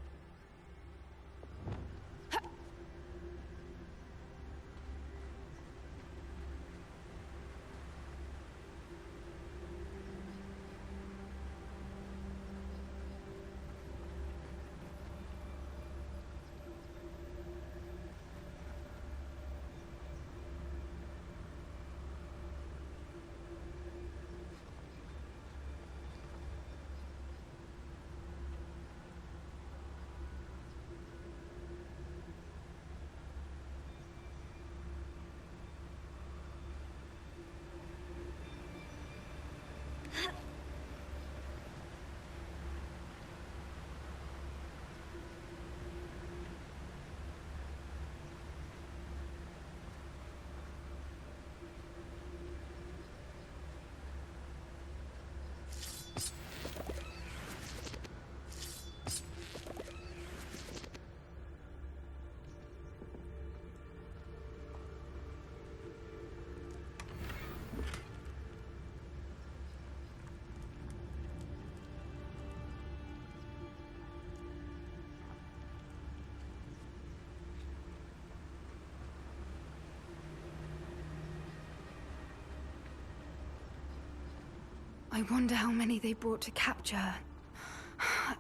I wonder how many they brought to capture her.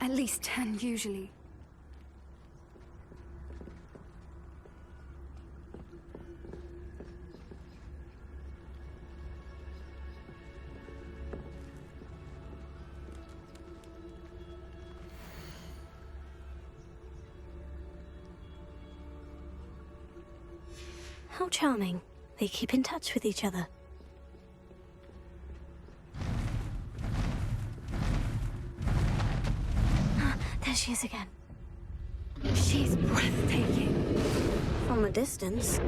At least 10 usually. How charming. They keep in touch with each other. There she is again. She's breathtaking. From a distance.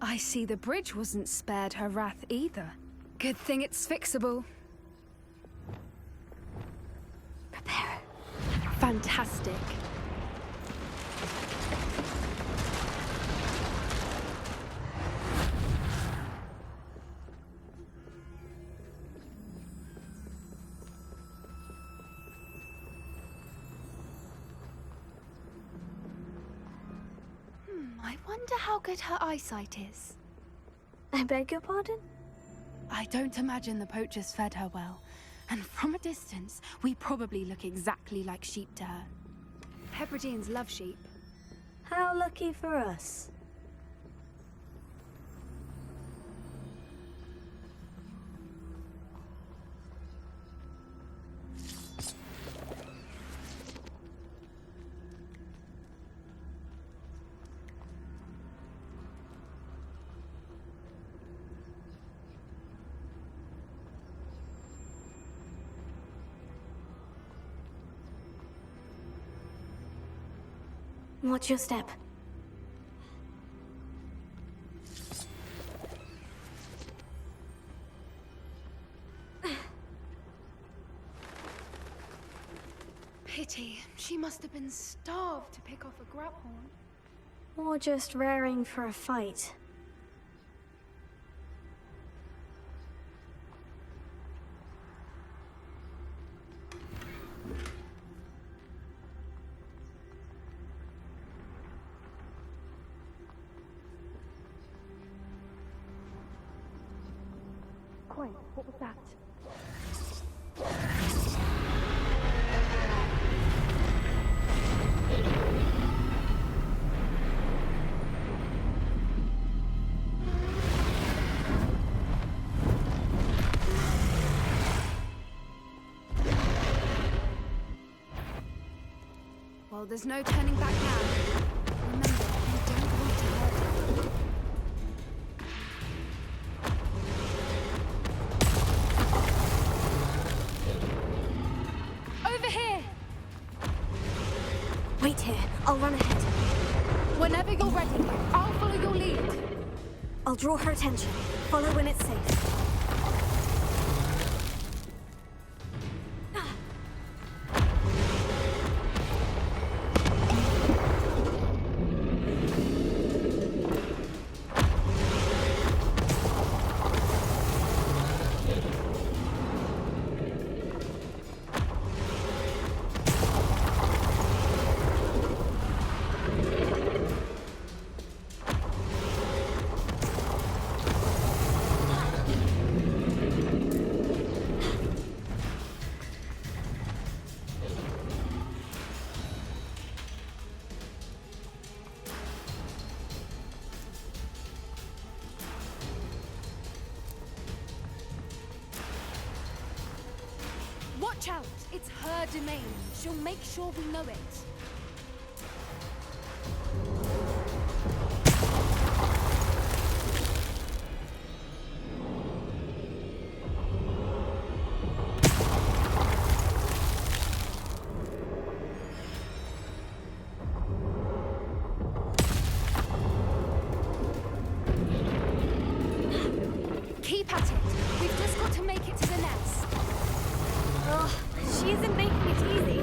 I see the bridge wasn't spared her wrath either. Good thing it's fixable. Prepare. Fantastic. I wonder how good her eyesight is. I beg your pardon? I don't imagine the poachers fed her well. And from a distance, we probably look exactly like sheep to her. Hebrideans love sheep. How lucky for us. Watch your step. Pity. She must have been starved to pick off a grabhorn. Or just raring for a fight. Quiet, what was that? Well, there's no turning back now. Remember, you don't want to hurt her. Over here! Wait here. I'll run ahead. Whenever you're ready, I'll follow your lead. I'll draw her attention. Follow when it's safe. Watch out! It's her domain. She'll make sure we know it. Keep at it. We've just got to make it to the nest. Oh, she isn't making it easy.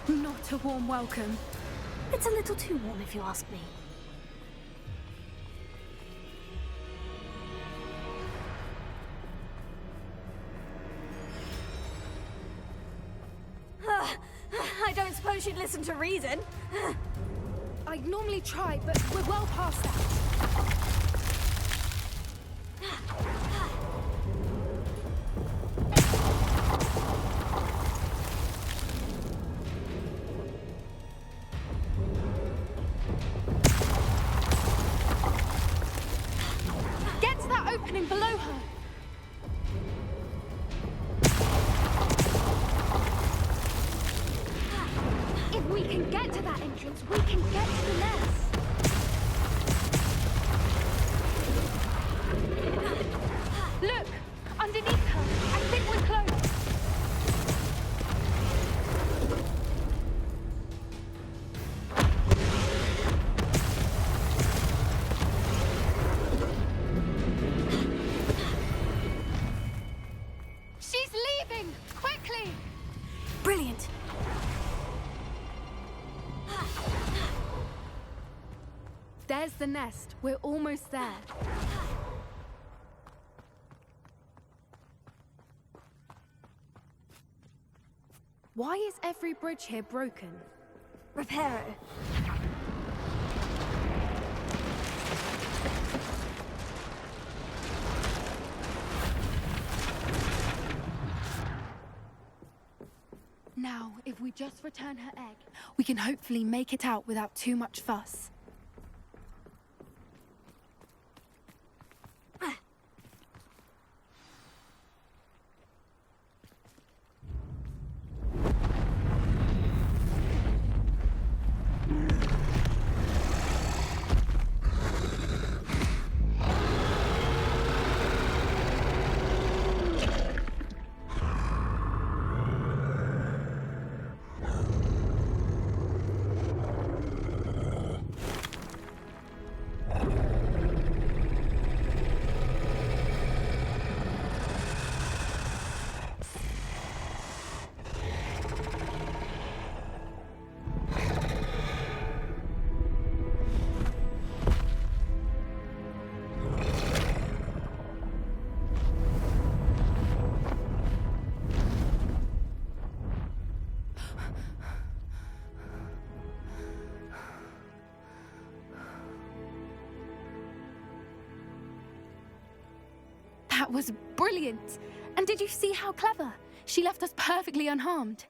Not a warm welcome. It's a little too warm if you ask me. I don't suppose you'd listen to reason. I'd normally try, but we're well past that. Get to that opening below her. If we can get to that entrance, we can get to the nest. Look! Underneath her! I think we're close! She's leaving! Quickly! Brilliant. There's the nest. We're almost there. Why is every bridge here broken? Repair it. Now, if we just return her egg, we can hopefully make it out without too much fuss. That was brilliant! And did you see how clever? She left us perfectly unharmed.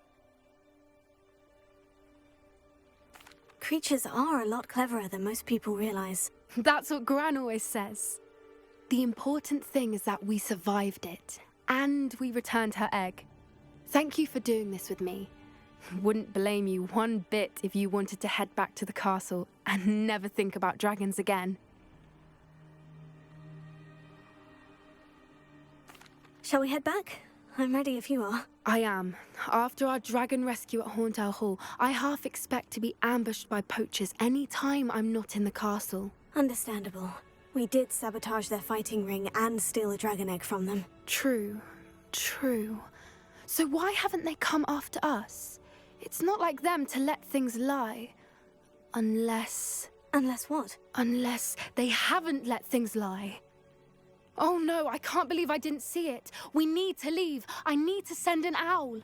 Creatures are a lot cleverer than most people realize. That's what Gran always says. The important thing is that we survived it, and we returned her egg. Thank you for doing this with me. Wouldn't blame you one bit if you wanted to head back to the castle and never think about dragons again. Shall we head back? I'm ready if you are. I am. After our dragon rescue at Horndale Hall, I half expect to be ambushed by poachers any time I'm not in the castle. Understandable. We did sabotage their fighting ring and steal a dragon egg from them. True. So why haven't they come after us? It's not like them to let things lie. Unless... Unless what? Unless they haven't let things lie. Oh no, I can't believe I didn't see it. We need to leave. I need to send an owl.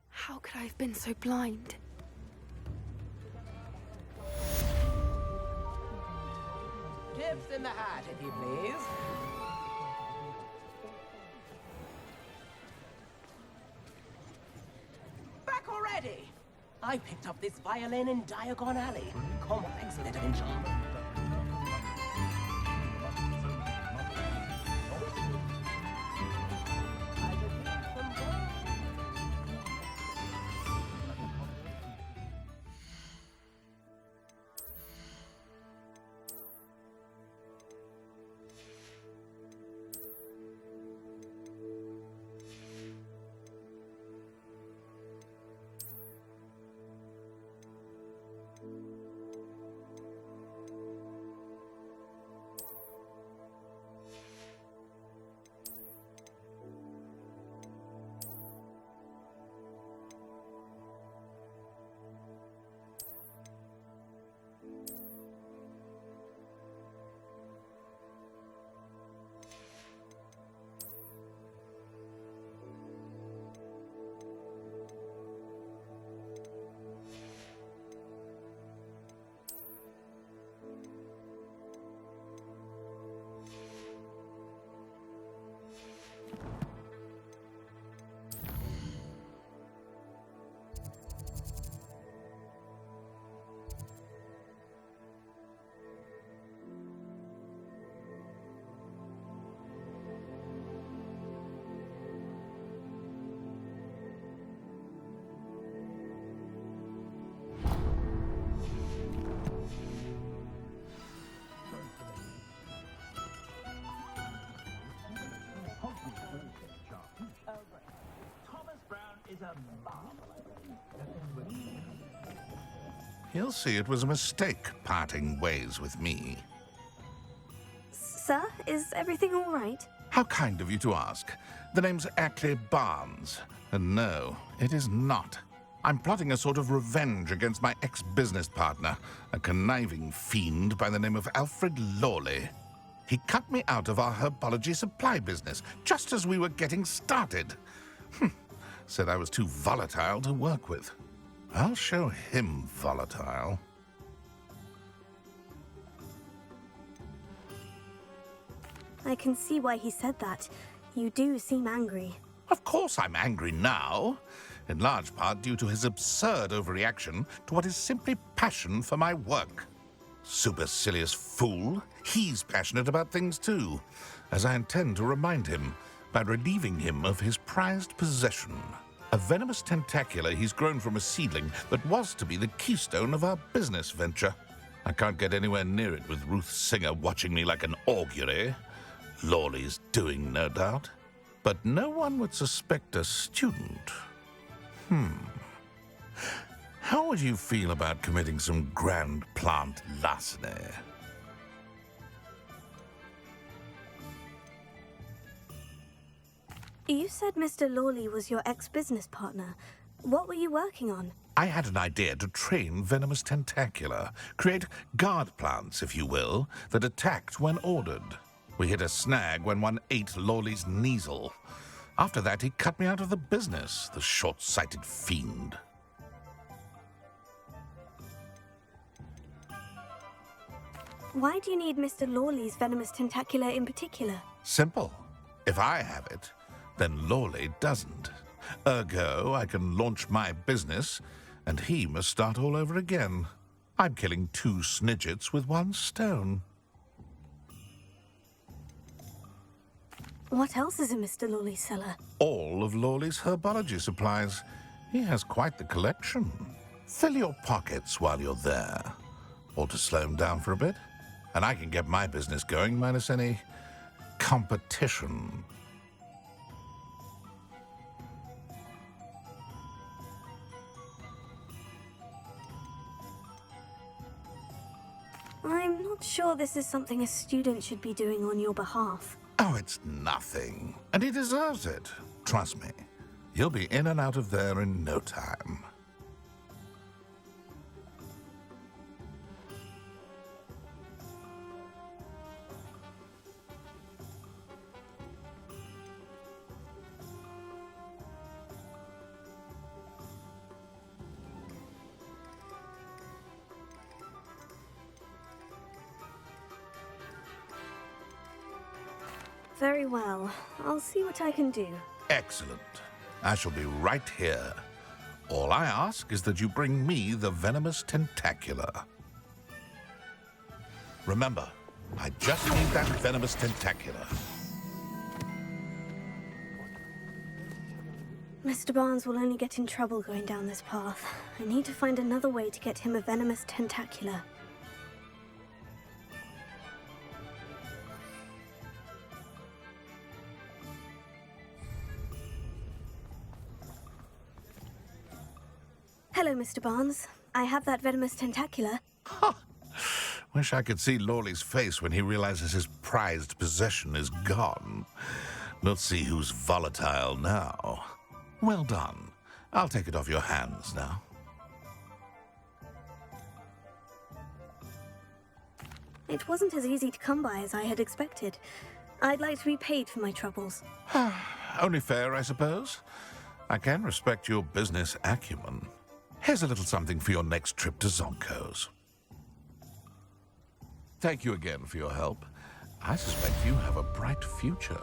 How could I have been so blind? Tips in the hat, if you please. Back already! I picked up this violin in Diagon Alley. Complex literature. He'll see it was a mistake parting ways with me. Sir, is everything all right? How kind of you to ask. The name's Ackley Barnes. And no, it is not. I'm plotting a sort of revenge against my ex-business partner, a conniving fiend by the name of Alfred Lawley. He cut me out of our herbology supply business just as we were getting started. Said I was too volatile to work with. I'll show him volatile. I can see why he said that. You do seem angry. Of course I'm angry now, in large part due to his absurd overreaction to what is simply passion for my work. Supercilious fool, he's passionate about things too, as I intend to remind him by relieving him of his prized possession. A venomous tentacula he's grown from a seedling that was to be the keystone of our business venture. I can't get anywhere near it with Ruth Singer watching me like an augury. Lawley's doing, no doubt. But no one would suspect a student. How would you feel about committing some grand plant larceny? You said Mr. Lawley was your ex-business partner. What were you working on? I had an idea to train venomous tentacula, create guard plants, if you will, that attacked when ordered. We hit a snag when one ate Lawley's Kneasel. After that, he cut me out of the business, the short-sighted fiend. Why do you need Mr. Lawley's venomous tentacula in particular? Simple. If I have it, then Lawley doesn't. Ergo, I can launch my business, and he must start all over again. I'm killing 2 snidgets with 1 stone. What else is in Mr. Lawley's cellar? All of Lawley's herbology supplies. He has quite the collection. Fill your pockets while you're there. Or to slow him down for a bit. And I can get my business going minus any competition. I'm not sure this is something a student should be doing on your behalf. Oh, it's nothing. And he deserves it. Trust me. He'll be in and out of there in no time. Very well. I'll see what I can do. Excellent. I shall be right here. All I ask is that you bring me the venomous tentacula. Remember, I just need that venomous tentacula. Mr. Barnes will only get in trouble going down this path. I need to find another way to get him a venomous tentacula. Hello, Mr. Barnes. I have that venomous tentacula. Wish I could see Lawley's face when he realizes his prized possession is gone. Let's see who's volatile now. Well done. I'll take it off your hands now. It wasn't as easy to come by as I had expected. I'd like to be paid for my troubles. Only fair, I suppose. I can respect your business acumen. Here's a little something for your next trip to Zonko's. Thank you again for your help. I suspect you have a bright future.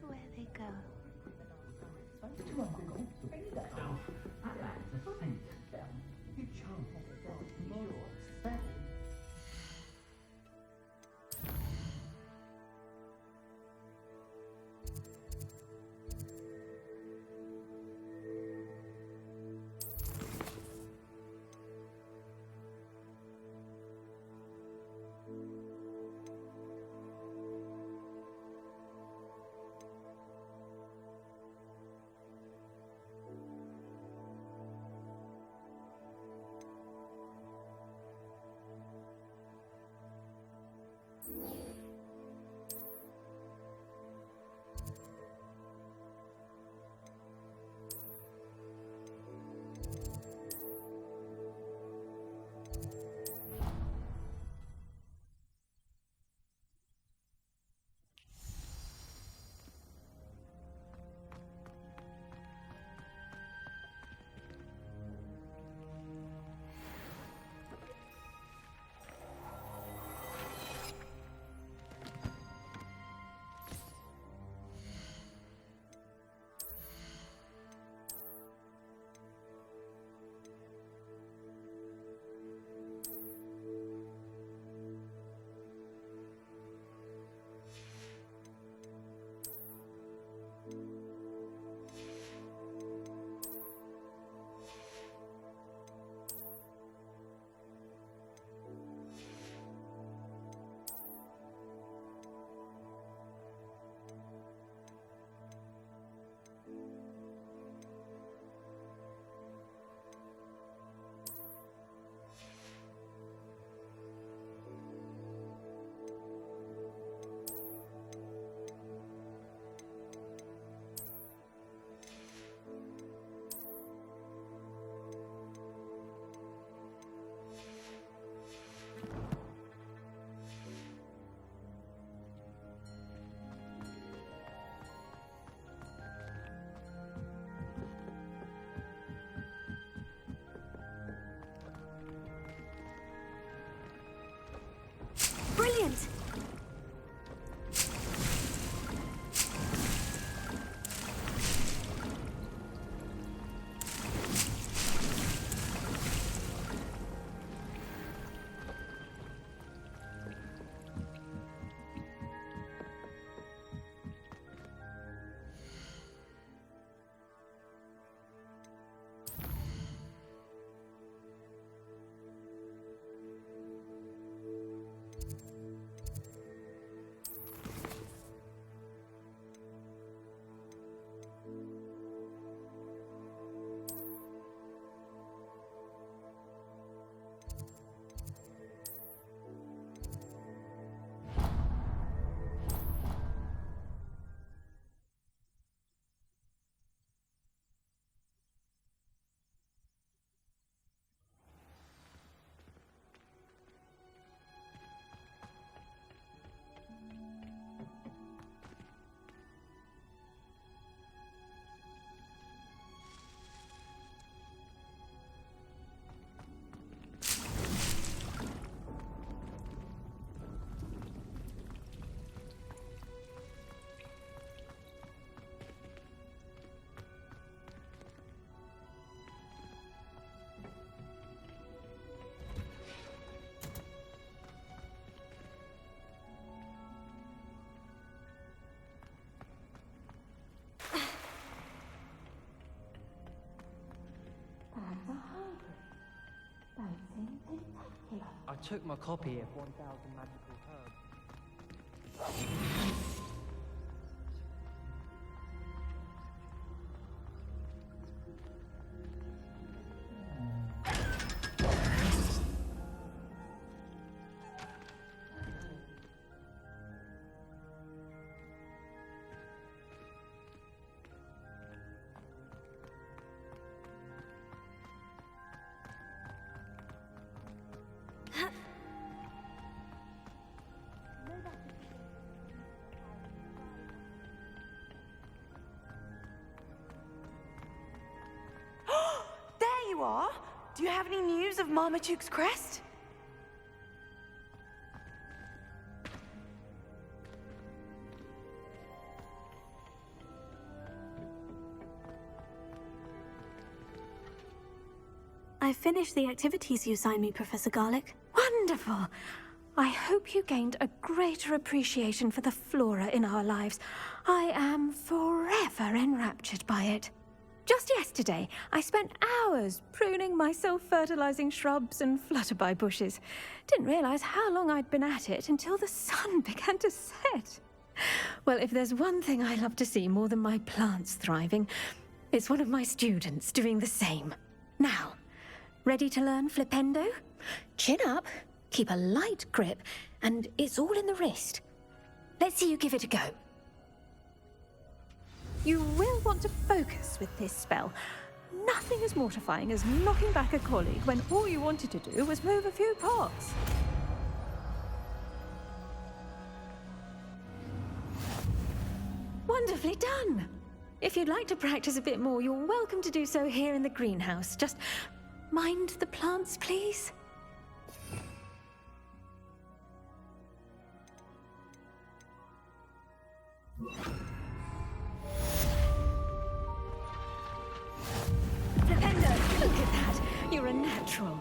Where they go. Brilliant! I took my copy of 1,000 Magical Herbs. There you are! Do you have any news of Marmaduke's crest? I finished the activities you signed me, Professor Garlick. Wonderful! I hope you gained a greater appreciation for the flora in our lives. I am forever enraptured by it. Just yesterday, I spent hours pruning my self-fertilizing shrubs and flutterby bushes. Didn't realize how long I'd been at it until the sun began to set. Well, if there's one thing I love to see more than my plants thriving, it's one of my students doing the same. Now, ready to learn Flipendo? Chin up, Keep a light grip, and it's all in the wrist. Let's see you give it a go. You will want to focus with this spell. Nothing as mortifying as knocking back a colleague when all you wanted to do was move a few pots. Wonderfully done! If you'd like to practice a bit more, you're welcome to do so here in the greenhouse. Just mind the plants, please. Flipendo, look at that! You're a natural.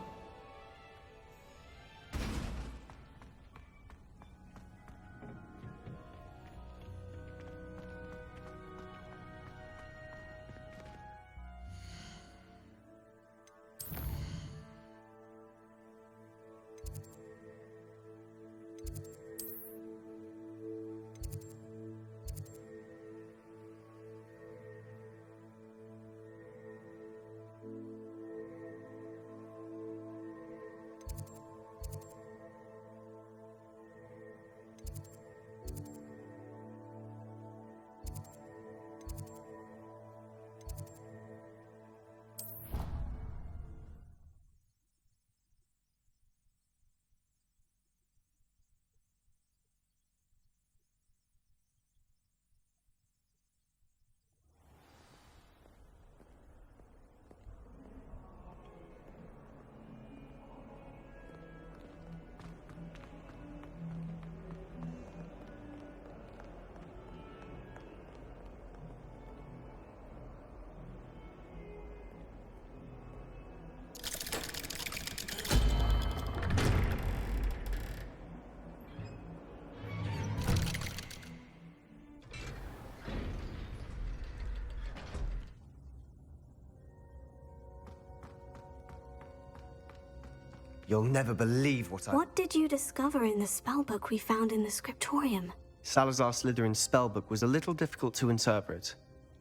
You'll never believe what I... What did you discover in the spellbook we found in the scriptorium? Salazar Slytherin's spellbook was a little difficult to interpret,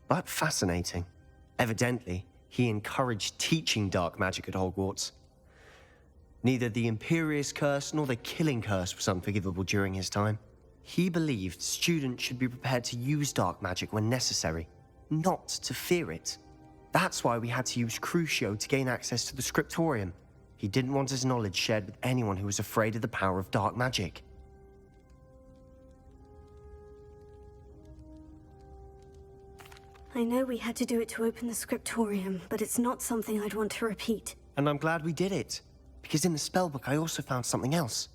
but fascinating. Evidently, he encouraged teaching dark magic at Hogwarts. Neither the Imperious Curse nor the Killing Curse was unforgivable during his time. He believed students should be prepared to use dark magic when necessary, not to fear it. That's why we had to use Crucio to gain access to the scriptorium. He didn't want his knowledge shared with anyone who was afraid of the power of dark magic. I know we had to do it to open the scriptorium, but it's not something I'd want to repeat. And I'm glad we did it, because in the spellbook I also found something else.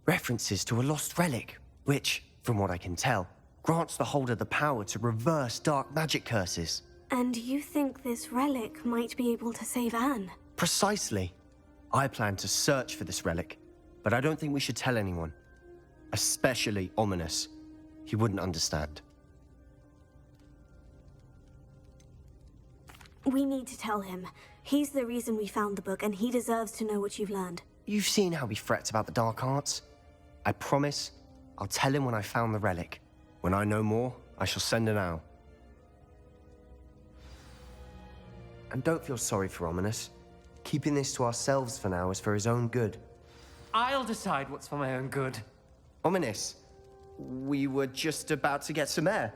References to a lost relic, which, from what I can tell, grants the holder the power to reverse dark magic curses. And you think this relic might be able to save Anne? Precisely. I plan to search for this relic, but I don't think we should tell anyone. Especially Ominous. He wouldn't understand. We need to tell him. He's the reason we found the book, and he deserves to know what you've learned. You've seen how he frets about the dark arts. I promise I'll tell him when I found the relic. When I know more, I shall send an owl. And don't feel sorry for Ominous. Keeping this to ourselves for now is for his own good. I'll decide what's for my own good. Ominous, we were just about to get some air.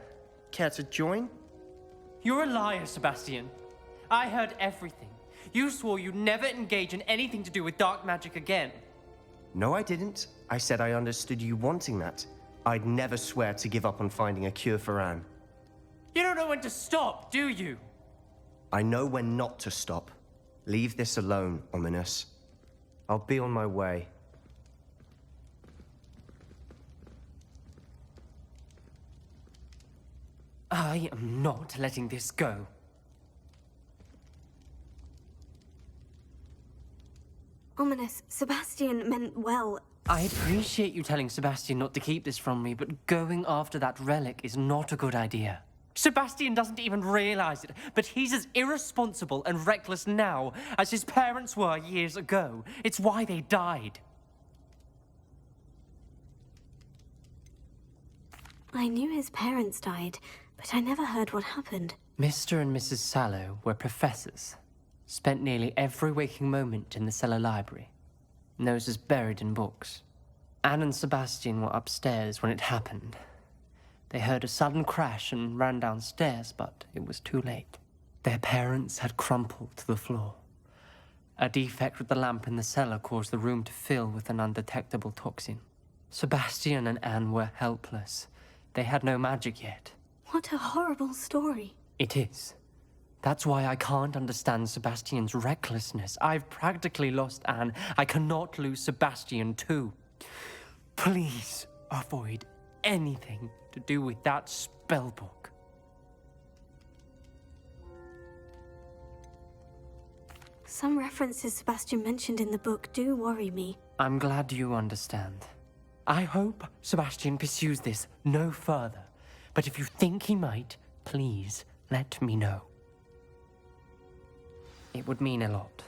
Care to join? You're a liar, Sebastian. I heard everything. You swore you'd never engage in anything to do with dark magic again. No, I didn't. I said I understood you wanting that. I'd never swear to give up on finding a cure for Anne. You don't know when to stop, do you? I know when not to stop. Leave this alone, Ominous. I'll be on my way. I am not letting this go. Ominous, Sebastian meant well. I appreciate you telling Sebastian not to keep this from me, but going after that relic is not a good idea. Sebastian doesn't even realize it, but he's as irresponsible and reckless now as his parents were years ago. It's why they died. I knew his parents died, but I never heard what happened. Mr. and Mrs. Sallow were professors. Spent nearly every waking moment in the cellar library. Those is buried in books. Anne and Sebastian were upstairs when it happened. They heard a sudden crash and ran downstairs, but it was too late. Their parents had crumpled to the floor. A defect with the lamp in the cellar caused the room to fill with an undetectable toxin. Sebastian and Anne were helpless. They had no magic yet. What a horrible story. It is. That's why I can't understand Sebastian's recklessness. I've practically lost Anne. I cannot lose Sebastian too. Please avoid anything to do with that spellbook. Some references Sebastian mentioned in the book do worry me. I'm glad you understand. I hope Sebastian pursues this no further. But if you think he might, please let me know. It would mean a lot.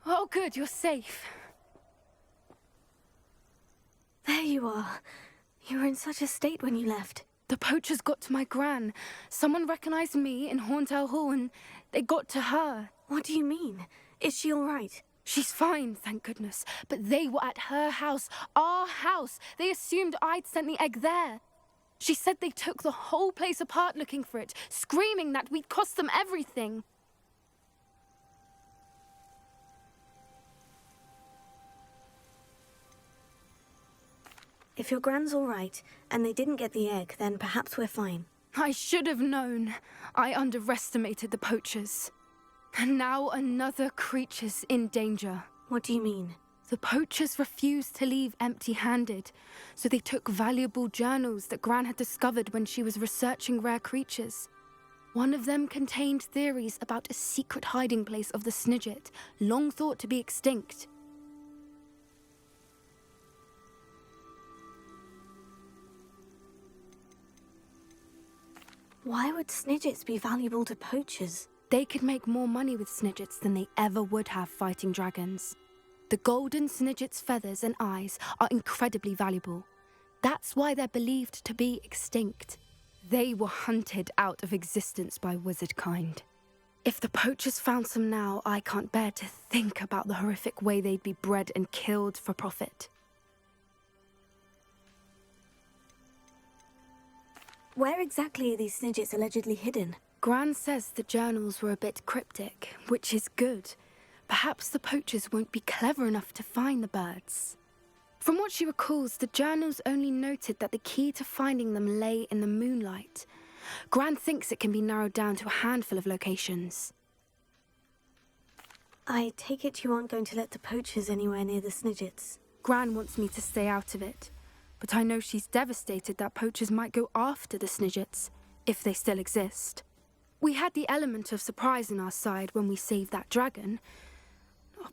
Oh, good, you're safe. There you are. You were in such a state when you left. The poachers got to my gran. Someone recognized me in Horntail Hall and they got to her. What do you mean? Is she all right? She's fine, thank goodness. But they were at her house, our house. They assumed I'd sent the egg there. She said they took the whole place apart looking for it, screaming that we'd cost them everything. If your gran's all right, and they didn't get the egg, then perhaps we're fine. I should have known. I underestimated the poachers. And now another creature's in danger. What do you mean? The poachers refused to leave empty-handed, so they took valuable journals that Gran had discovered when she was researching rare creatures. One of them contained theories about a secret hiding place of the Snidget, long thought to be extinct. Why would Snidgets be valuable to poachers? They could make more money with Snidgets than they ever would have fighting dragons. The golden Snidget's feathers and eyes are incredibly valuable. That's why they're believed to be extinct. They were hunted out of existence by wizard kind. If the poachers found some now, I can't bear to think about the horrific way they'd be bred and killed for profit. Where exactly are these Snidgets allegedly hidden? Gran says the journals were a bit cryptic, which is good. Perhaps the poachers won't be clever enough to find the birds. From what she recalls, the journals only noted that the key to finding them lay in the moonlight. Gran thinks it can be narrowed down to a handful of locations. I take it you aren't going to let the poachers anywhere near the Snidgets. Gran wants me to stay out of it, but I know she's devastated that poachers might go after the Snidgets, if they still exist. We had the element of surprise on our side when we saved that dragon,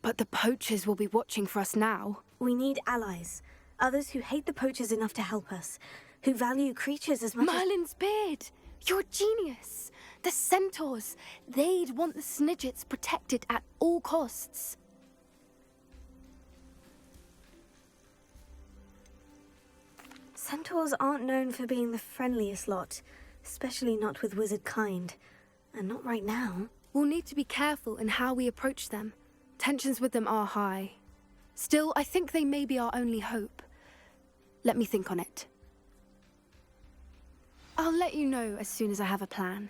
but the poachers will be watching for us now. We need allies, others who hate the poachers enough to help us, who value creatures as much Merlin's beard! You're a genius! The centaurs! They'd want the Snidgets protected at all costs. Centaurs aren't known for being the friendliest lot, especially not with wizard kind. And not right now. We'll need to be careful in how we approach them. Tensions with them are high. Still, I think they may be our only hope. Let me think on it. I'll let you know as soon as I have a plan.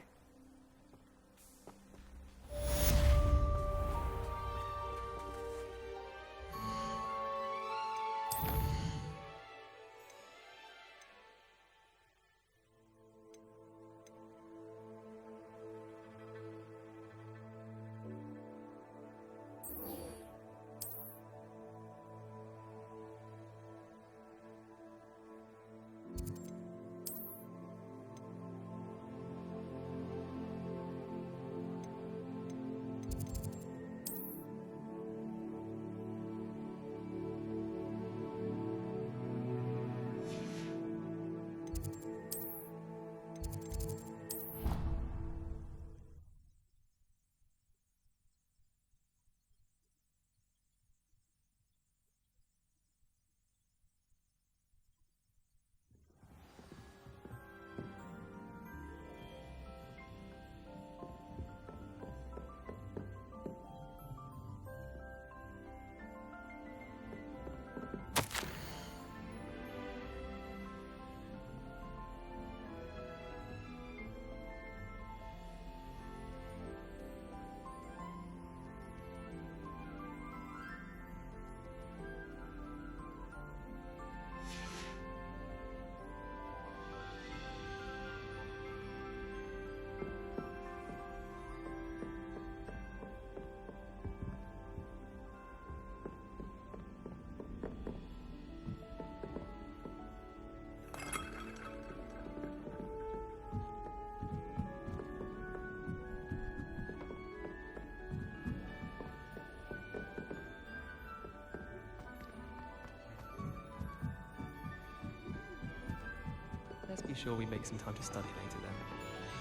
Let's be sure we make some time to study later then.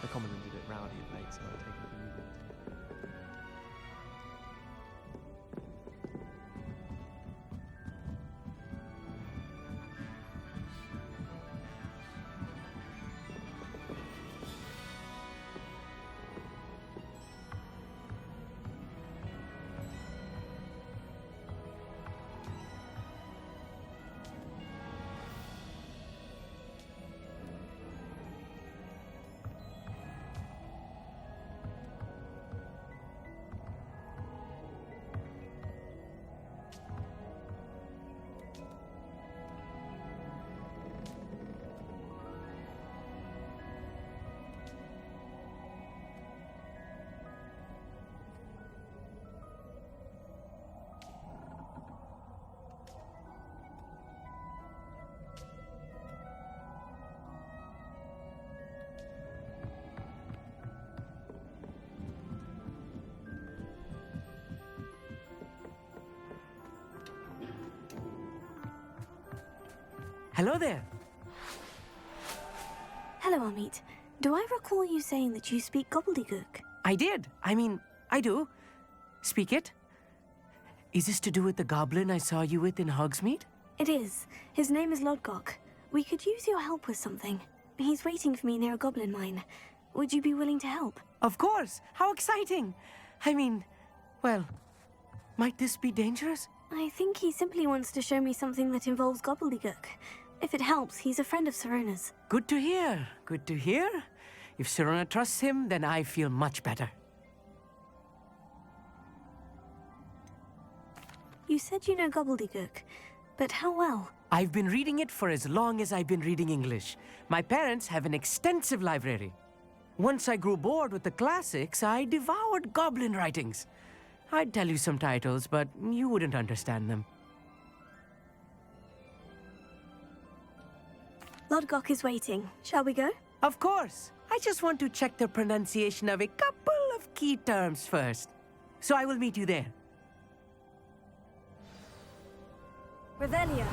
The common room's a bit rowdy of late, so I'll take a few minutes. Hello there. Hello, Amit. Do I recall you saying that you speak gobbledygook? I did. I do. Speak it. Is this to do with the goblin I saw you with in Hogsmeade? It is. His name is Lodgok. We could use your help with something. He's waiting for me near a goblin mine. Would you be willing to help? Of course. How exciting. Well, might this be dangerous? I think he simply wants to show me something that involves gobbledygook. If it helps, he's a friend of Sirona's. Good to hear. Good to hear. If Sirona trusts him, then I feel much better. You said you know gobbledygook, but how well? I've been reading it for as long as I've been reading English. My parents have an extensive library. Once I grew bored with the classics, I devoured goblin writings. I'd tell you some titles, but you wouldn't understand them. Lodgok is waiting. Shall we go? Of course. I just want to check the pronunciation of a couple of key terms first. So I will meet you there. Revelio.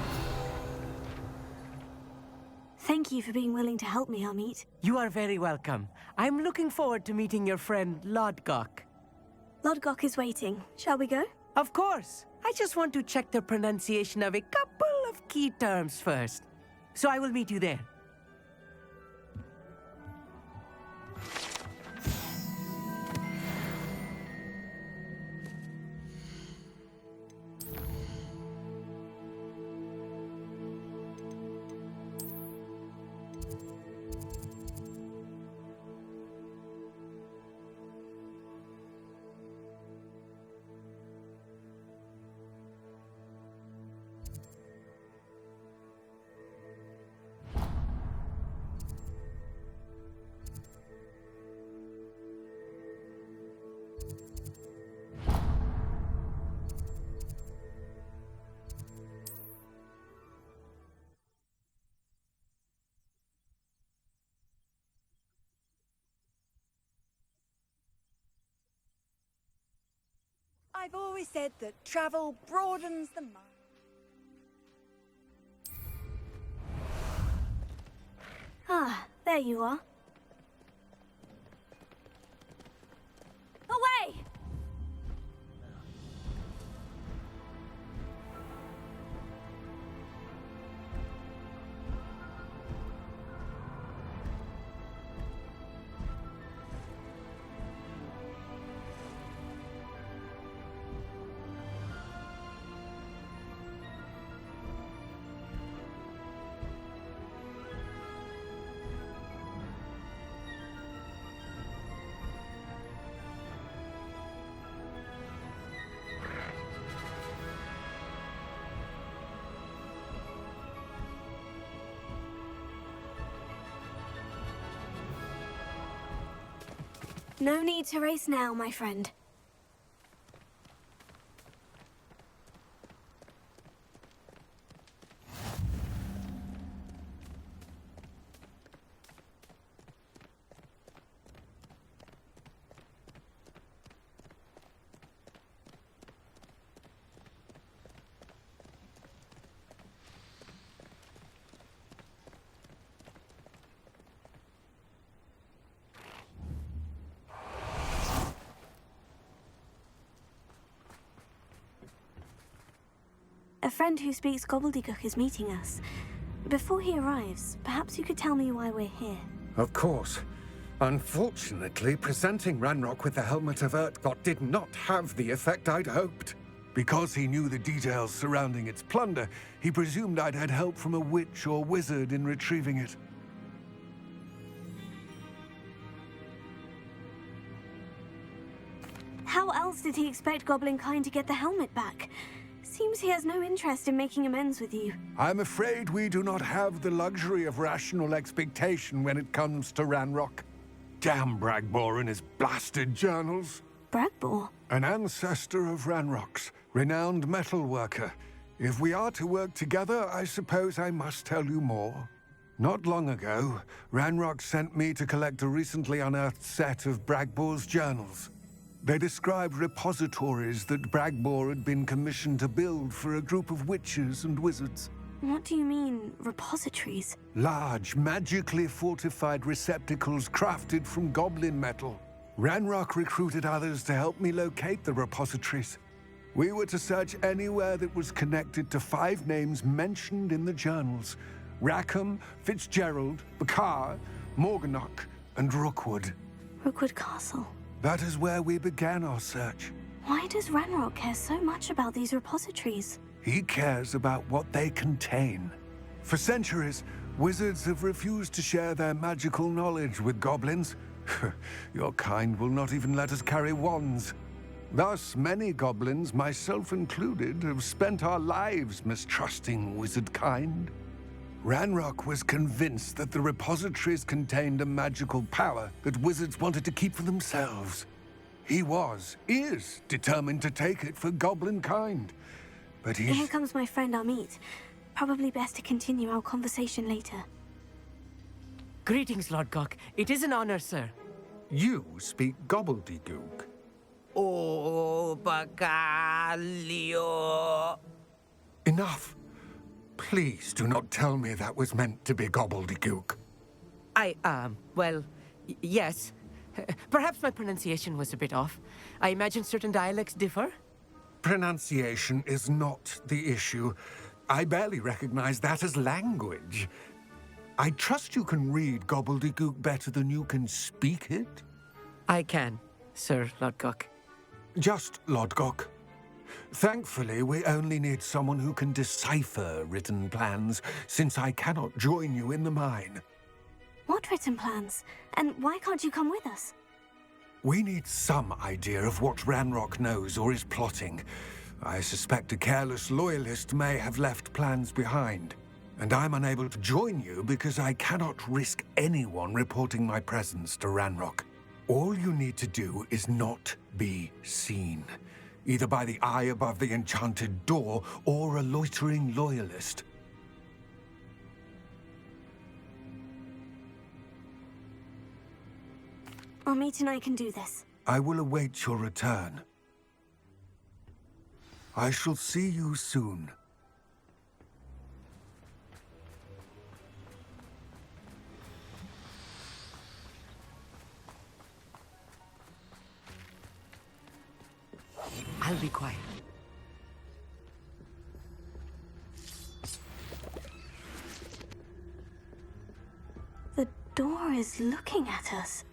Thank you for being willing to help me, Amit. You are very welcome. I'm looking forward to meeting your friend, Lodgok. Lodgok is waiting. Shall we go? Of course. I just want to check the pronunciation of a couple of key terms first. So I will meet you there. I've always said that travel broadens the mind. Ah, there you are. Away! No need to race now, my friend. A friend who speaks gobbledygook is meeting us. Before he arrives, perhaps you could tell me why we're here. Of course. Unfortunately, presenting Ranrock with the Helmet of Urtkot did not have the effect I'd hoped. Because he knew the details surrounding its plunder, he presumed I'd had help from a witch or wizard in retrieving it. How else did he expect Goblinkind to get the helmet back? Seems he has no interest in making amends with you. I'm afraid we do not have the luxury of rational expectation when it comes to Ranrock. Damn Bragbor and his blasted journals. Bragbor? An ancestor of Ranrock's, renowned metalworker. If we are to work together, I suppose I must tell you more. Not long ago, Ranrock sent me to collect a recently unearthed set of Bragbor's journals. They described repositories that Bragbor had been commissioned to build for a group of witches and wizards. What do you mean, repositories? Large, magically fortified receptacles crafted from goblin metal. Ranrock recruited others to help me locate the repositories. We were to search anywhere that was connected to 5 names mentioned in the journals: Rackham, Fitzgerald, Bakar, Morganach, and Rookwood. Rookwood Castle. That is where we began our search. Why does Ranrock care so much about these repositories? He cares about what they contain. For centuries, wizards have refused to share their magical knowledge with goblins. Your kind will not even let us carry wands. Thus, many goblins, myself included, have spent our lives mistrusting wizard kind. Ranrock was convinced that the repositories contained a magical power that wizards wanted to keep for themselves. He is determined to take it for goblin kind. But he's... Here comes my friend Amit. Probably best to continue our conversation later. Greetings, Lord Gok. It is an honor, sir. You speak gobbledygook. Oh, Bacalio. Enough. Please do not tell me that was meant to be gobbledygook. Yes. Perhaps my pronunciation was a bit off. I imagine certain dialects differ? Pronunciation is not the issue. I barely recognize that as language. I trust you can read gobbledygook better than you can speak it? I can, Sir Lord Gok. Just Lord Gok. Thankfully, we only need someone who can decipher written plans, since I cannot join you in the mine. What written plans? And why can't you come with us? We need some idea of what Ranrock knows or is plotting. I suspect a careless loyalist may have left plans behind. And I'm unable to join you because I cannot risk anyone reporting my presence to Ranrock. All you need to do is not be seen, either by the eye above the enchanted door or a loitering loyalist. Amit and I can do this. I will await your return. I shall see you soon. I'll be quiet. The door is looking at us.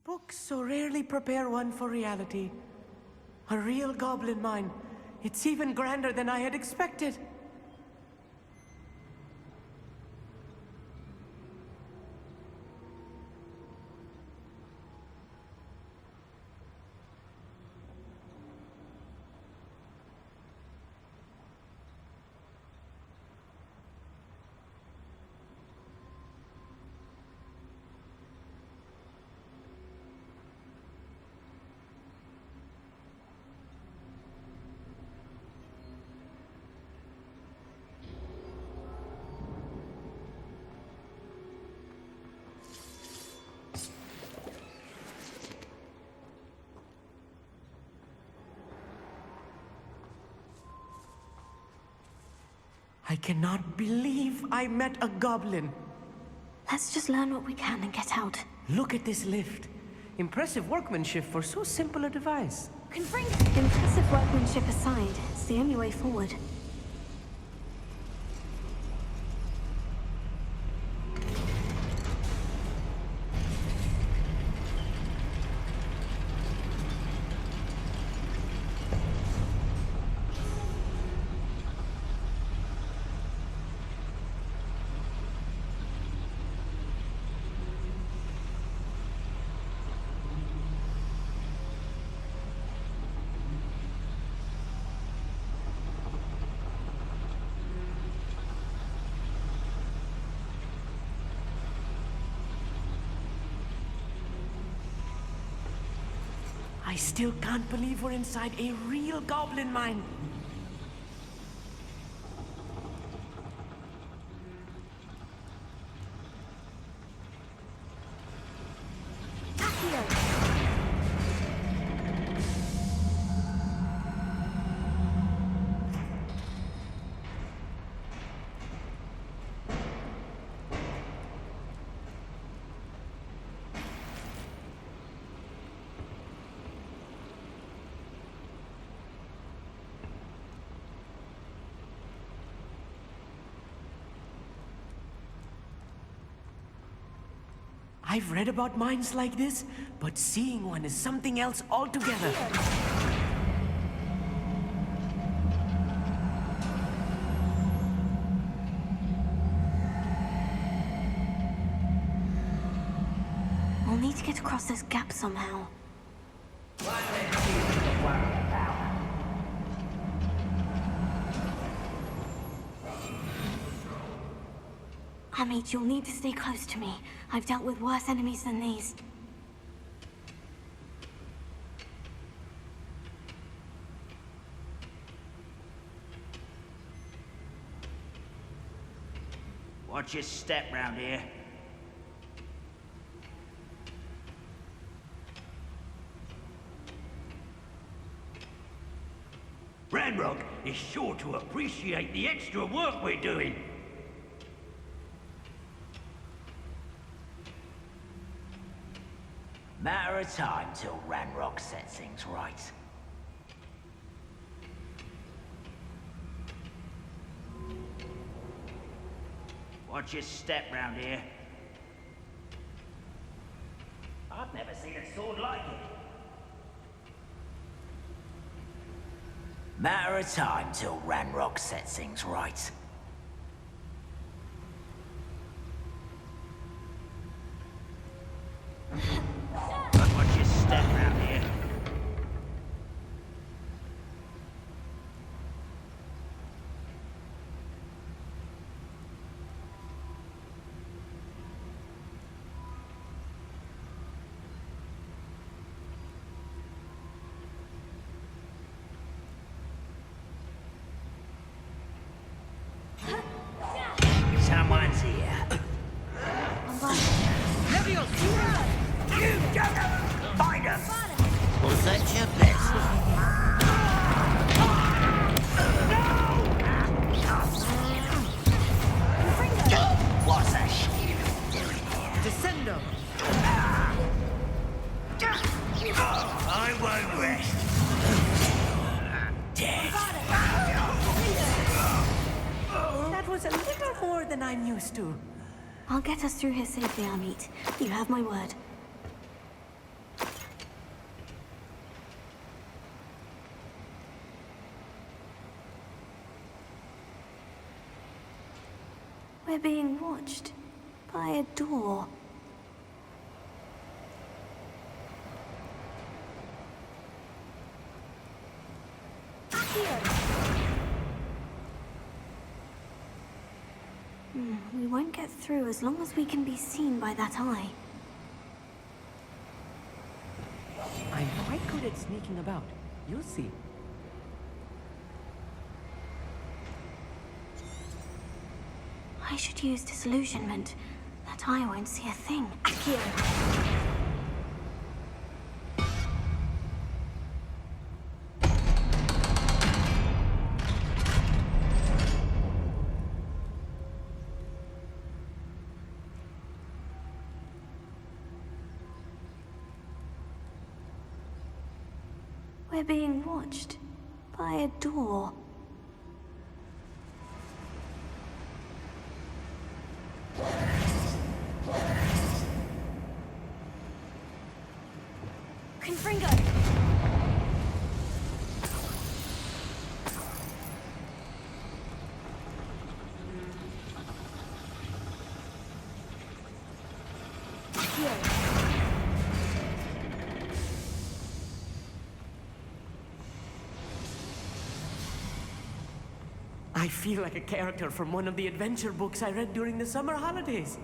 Books so rarely prepare one for reality. A real goblin mine. It's even grander than I had expected. I cannot believe I met a goblin. Let's just learn what we can and get out. Look at this lift. Impressive workmanship for so simple a device. Impressive workmanship aside, it's the only way forward. I still can't believe we're inside a real goblin mine. I've read about mines like this, but seeing one is something else altogether. We'll need to get to cross this gap somehow. Amit, you'll need to stay close to me. I've dealt with worse enemies than these. Watch your step round here. Ranrock is sure to appreciate the extra work we're doing. Matter of time till Ranrock sets things right. Watch your step round here. I've never seen a sword like it. Matter of time till Ranrock sets things right. Watch your step round here. Someone's here. You go! Find him! Was that your best? No! What's that shit doing here? Descendo! I won't rest. Dead. That was a little more than I'm used to. I'll get us through here safely, Amit. You have my word. We're being watched by a door. We won't get through as long as we can be seen by that eye. I'm quite good at sneaking about. You'll see. I should use disillusionment. That eye won't see a thing. Akio! We're being watched by a door. Confringo! I feel like a character from one of the adventure books I read during the summer holidays.